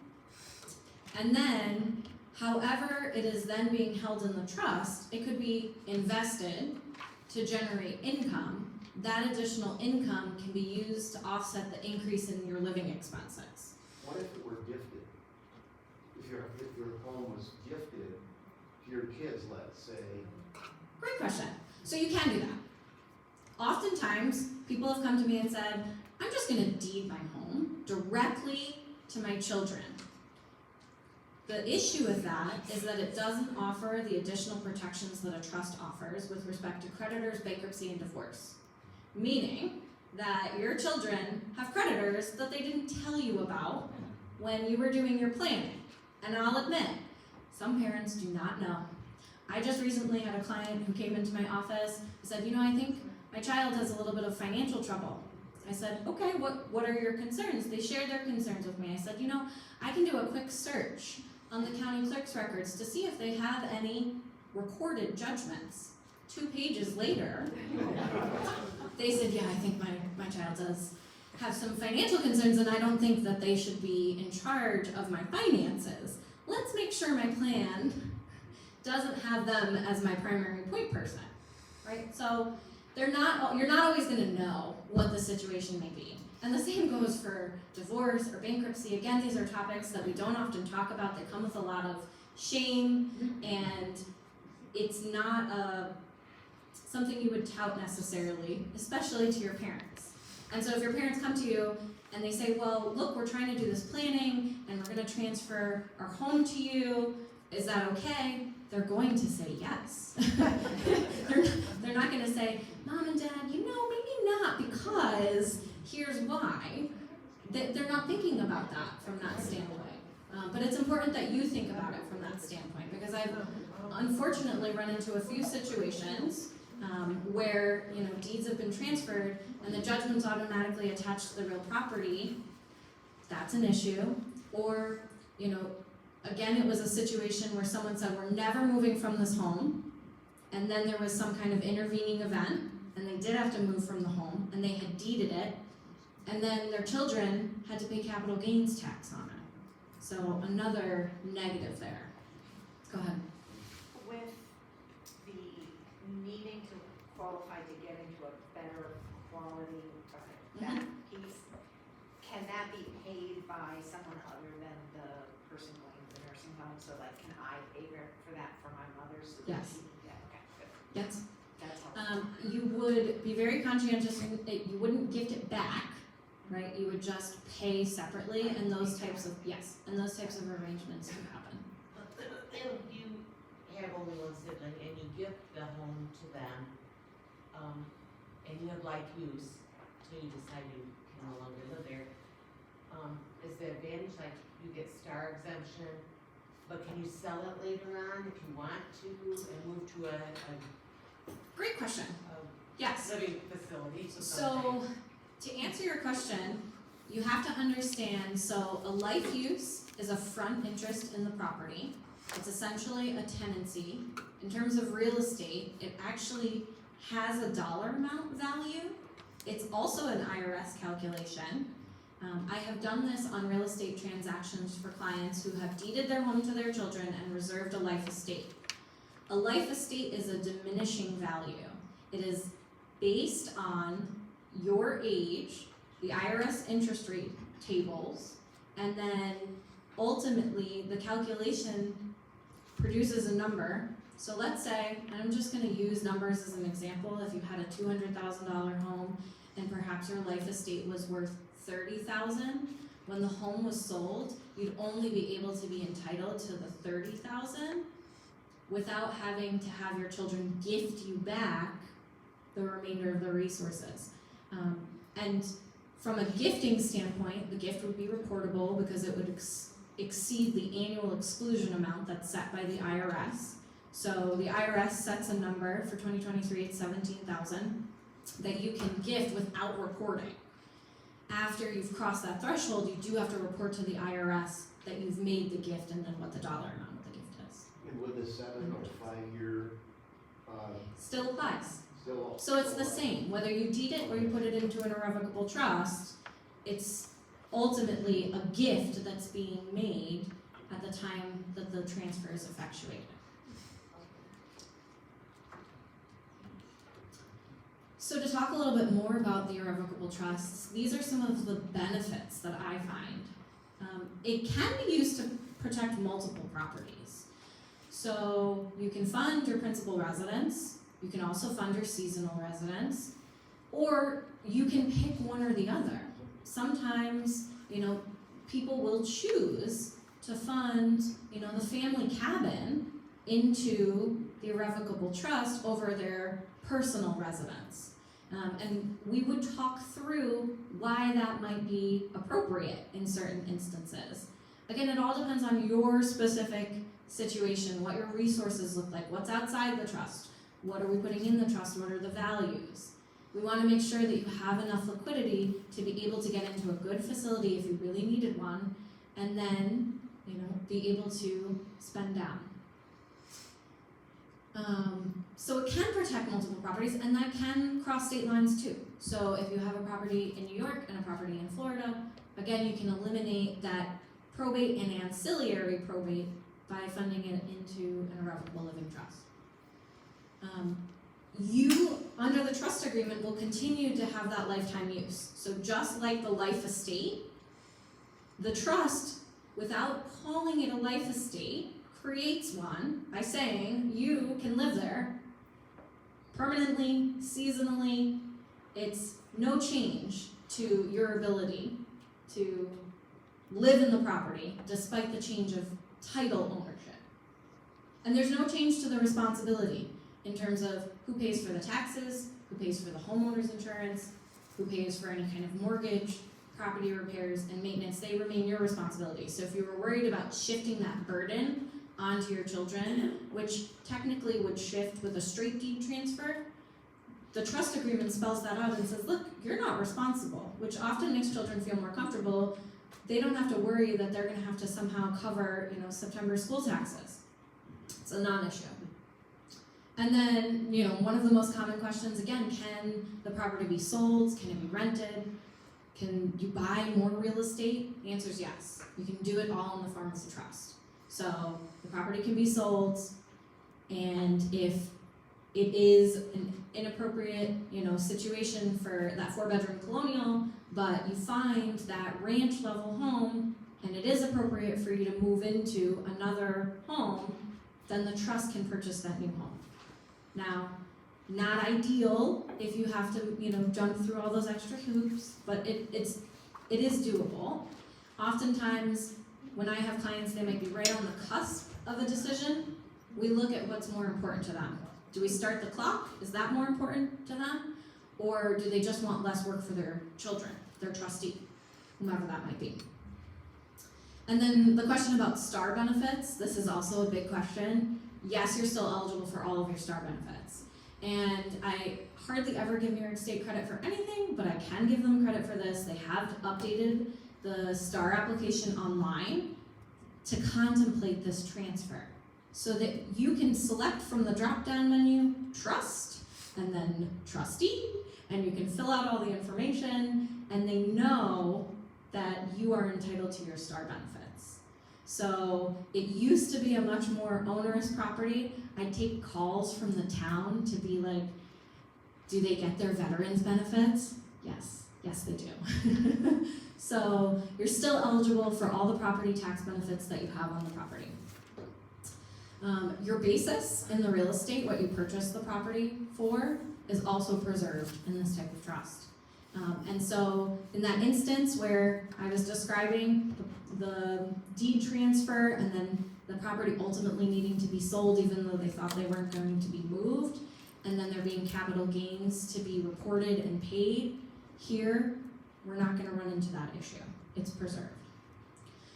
And then, however it is then being held in the trust, it could be invested to generate income. That additional income can be used to offset the increase in your living expenses. What if it were gifted? If your home was gifted to your kids, let's say? Great question. So you can do that. Oftentimes, people have come to me and said, I'm just gonna deed my home directly to my children. The issue with that is that it doesn't offer the additional protections that a trust offers with respect to creditors, bankruptcy, and divorce. Meaning that your children have creditors that they didn't tell you about when you were doing your planning. And I'll admit, some parents do not know. I just recently had a client who came into my office and said, I think my child has a little bit of financial trouble. I said, okay, what are your concerns? They shared their concerns with me. I said, I can do a quick search on the county clerk's records to see if they have any recorded judgments. 2 pages later, they said, yeah, I think my child does have some financial concerns and I don't think that they should be in charge of my finances. Let's make sure my plan doesn't have them as my primary point person, right? So you're not always gonna know what the situation may be. And the same goes for divorce or bankruptcy. Again, these are topics that we don't often talk about. They come with a lot of shame, and it's not something you would tout necessarily, especially to your parents. And so if your parents come to you and they say, well, look, we're trying to do this planning and we're gonna transfer our home to you, is that okay? They're going to say yes. They're not gonna say, Mom and Dad, maybe not, because here's why. They're not thinking about that from that standpoint. But it's important that you think about it from that standpoint, because I've unfortunately run into a few situations where deeds have been transferred and the judgment's automatically attached to the real property. That's an issue. Or again, it was a situation where someone said, we're never moving from this home, and then there was some kind of intervening event and they did have to move from the home and they had deeded it, and then their children had to pay capital gains tax on it. So another negative there. Go ahead. With the needing to qualify to get into a better quality, that piece, can that be paid by someone other than the person going to the nursing home? So can I pay for that for my mother? So that Yes. Yeah, okay, good. Yes. That's helpful. You would be very conscientious. You wouldn't gift it back, right? You would just pay separately, and those types of arrangements do happen. If you have only one sibling and you gift the home to them, and you have life use, so you decide you can no longer live there, is the advantage you get star exemption, but can you sell it later on if you want to and move to a Great question. Yes. living facility? So, to answer your question, you have to understand, so a life use is a front interest in the property. It's essentially a tenancy. In terms of real estate, it actually has a dollar amount value. It's also an IRS calculation. I have done this on real estate transactions for clients who have deeded their home to their children and reserved a life estate. A life estate is a diminishing value. It is based on your age, the IRS interest rate tables, and then ultimately the calculation produces a number, So let's say, and I'm just gonna use numbers as an example, if you had a $200,000 home and perhaps your life estate was worth $30,000, when the home was sold, you'd only be able to be entitled to the $30,000 without having to have your children gift you back the remainder of the resources. And from a gifting standpoint, the gift would be reportable because it would exceed the annual exclusion amount that's set by the IRS. So the IRS sets a number for 2023, it's $17,000 that you can gift without reporting. After you've crossed that threshold, you do have to report to the IRS that you've made the gift and then what the dollar amount of the gift is. And would the 7 or 5 year, Still applies. still? So it's the same, whether you deed it or you put it into an irrevocable trust, it's ultimately a gift that's being made at the time that the transfer is effectuated. So to talk a little bit more about the irrevocable trusts, these are some of the benefits that I find. It can be used to protect multiple properties. So you can fund your principal residence, you can also fund your seasonal residence, or you can pick one or the other. Sometimes, people will choose to fund, the family cabin into the irrevocable trust over their personal residence. And we would talk through why that might be appropriate in certain instances. Again, it all depends on your specific situation, what your resources look like, what's outside the trust, what are we putting in the trust, what are the values. We want to make sure that you have enough liquidity to be able to get into a good facility if you really needed one, and then, be able to spend down. So it can protect multiple properties, and that can cross state lines too. So if you have a property in New York and a property in Florida, again, you can eliminate that probate and ancillary probate by funding it into an irrevocable living trust. You, under the trust agreement, will continue to have that lifetime use. So just like the life estate, the trust, without calling it a life estate, creates one by saying you can live there permanently, seasonally. It's no change to your ability to live in the property despite the change of title ownership. And there's no change to the responsibility in terms of who pays for the taxes, who pays for the homeowner's insurance, who pays for any kind of mortgage, property repairs, and maintenance. They remain your responsibility. So if you were worried about shifting that burden onto your children, which technically would shift with a straight deed transfer, the trust agreement spells that out and says, look, you're not responsible, which often makes children feel more comfortable. They don't have to worry that they're gonna have to somehow cover, September school taxes. It's a non-issue. And then, one of the most common questions, again, can the property be sold? Can it be rented? Can you buy more real estate? The answer is yes. You can do it all in the form of a trust. So the property can be sold, and if it is an inappropriate, situation for that 4-bedroom colonial, but you find that ranch level home, and it is appropriate for you to move into another home, then the trust can purchase that new home. Now, not ideal if you have to, jump through all those extra hoops, but it is doable. Oftentimes, when I have clients, they might be right on the cusp of a decision. We look at what's more important to them. Do we start the clock? Is that more important to them? Or do they just want less work for their children, their trustee, whomever that might be? And then the question about STAR benefits, this is also a big question. Yes, you're still eligible for all of your STAR benefits. And I hardly ever give New York State credit for anything, but I can give them credit for this. They have updated the STAR application online to contemplate this transfer so that you can select from the drop-down menu trust and then trustee, and you can fill out all the information, and they know that you are entitled to your STAR benefits. So it used to be a much more onerous property. I take calls from the town to be like, do they get their veterans benefits? Yes they do. So you're still eligible for all the property tax benefits that you have on the property. Your basis in the real estate, what you purchased the property for, is also preserved in this type of trust. And so in that instance where I was describing the deed transfer and then the property ultimately needing to be sold even though they thought they weren't going to be moved, and then there being capital gains to be reported and paid, here, we're not gonna run into that issue. It's preserved.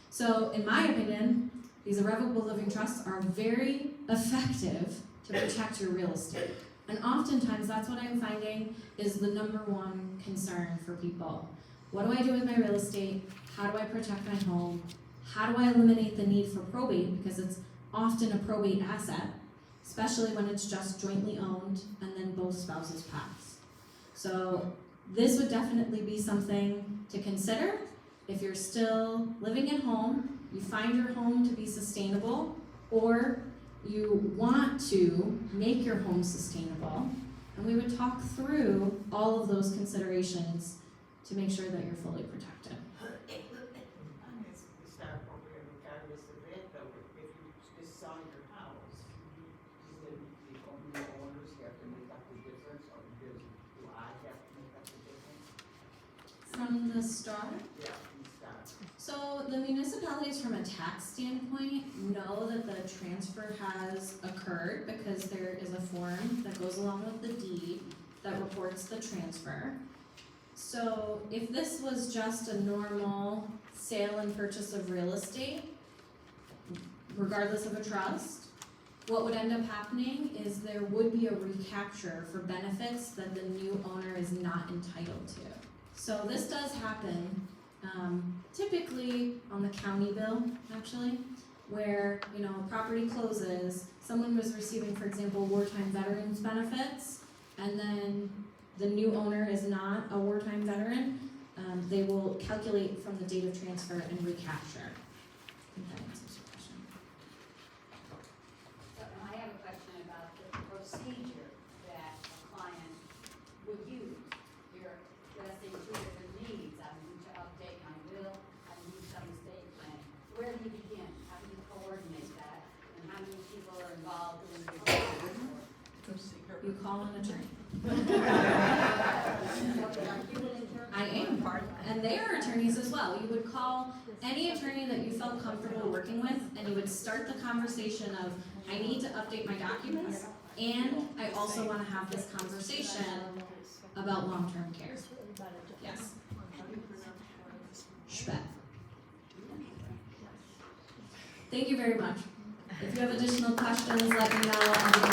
So in my opinion, these irrevocable living trusts are very effective to protect your real estate. And oftentimes that's what I'm finding is the number one concern for people. What do I do with my real estate? How do I protect my home? How do I eliminate the need for probate? Because it's often a probate asset, especially when it's just jointly owned and then both spouses pass. So this would definitely be something to consider. If you're still living at home, you find your home to be sustainable, or you want to make your home sustainable, and we would talk through all of those considerations to make sure that you're fully protected. It's not appropriate regardless of that, though, if you just sell your house, then the owners have to make up the difference, or do I have to make up the difference? From the start, Yeah, from the start. so the municipalities from a tax standpoint know that the transfer has occurred because there is a form that goes along with the deed that reports the transfer. So if this was just a normal sale and purchase of real estate, regardless of a trust, what would end up happening is there would be a recapture for benefits that the new owner is not entitled to. So this does happen typically on the county bill, actually, where, you know, a property closes, someone was receiving, for example, wartime veterans benefits, and then the new owner is not a wartime veteran, they will calculate from the date of transfer and recapture. I think that answers your question. So I have a question about the procedure that a client would use. You're addressing two different needs. I need to update my will, I need some estate plan. Where do you begin? How do you coordinate that? And how many people are involved in the process? You call an attorney. Are you an attorney? I am, and they are attorneys as well. You would call any attorney that you felt comfortable working with, and you would start the conversation of, I need to update my documents, and I also want to have this conversation about long-term care. Yes. Szpet. Thank you very much. If you have additional questions, let me know. I'll be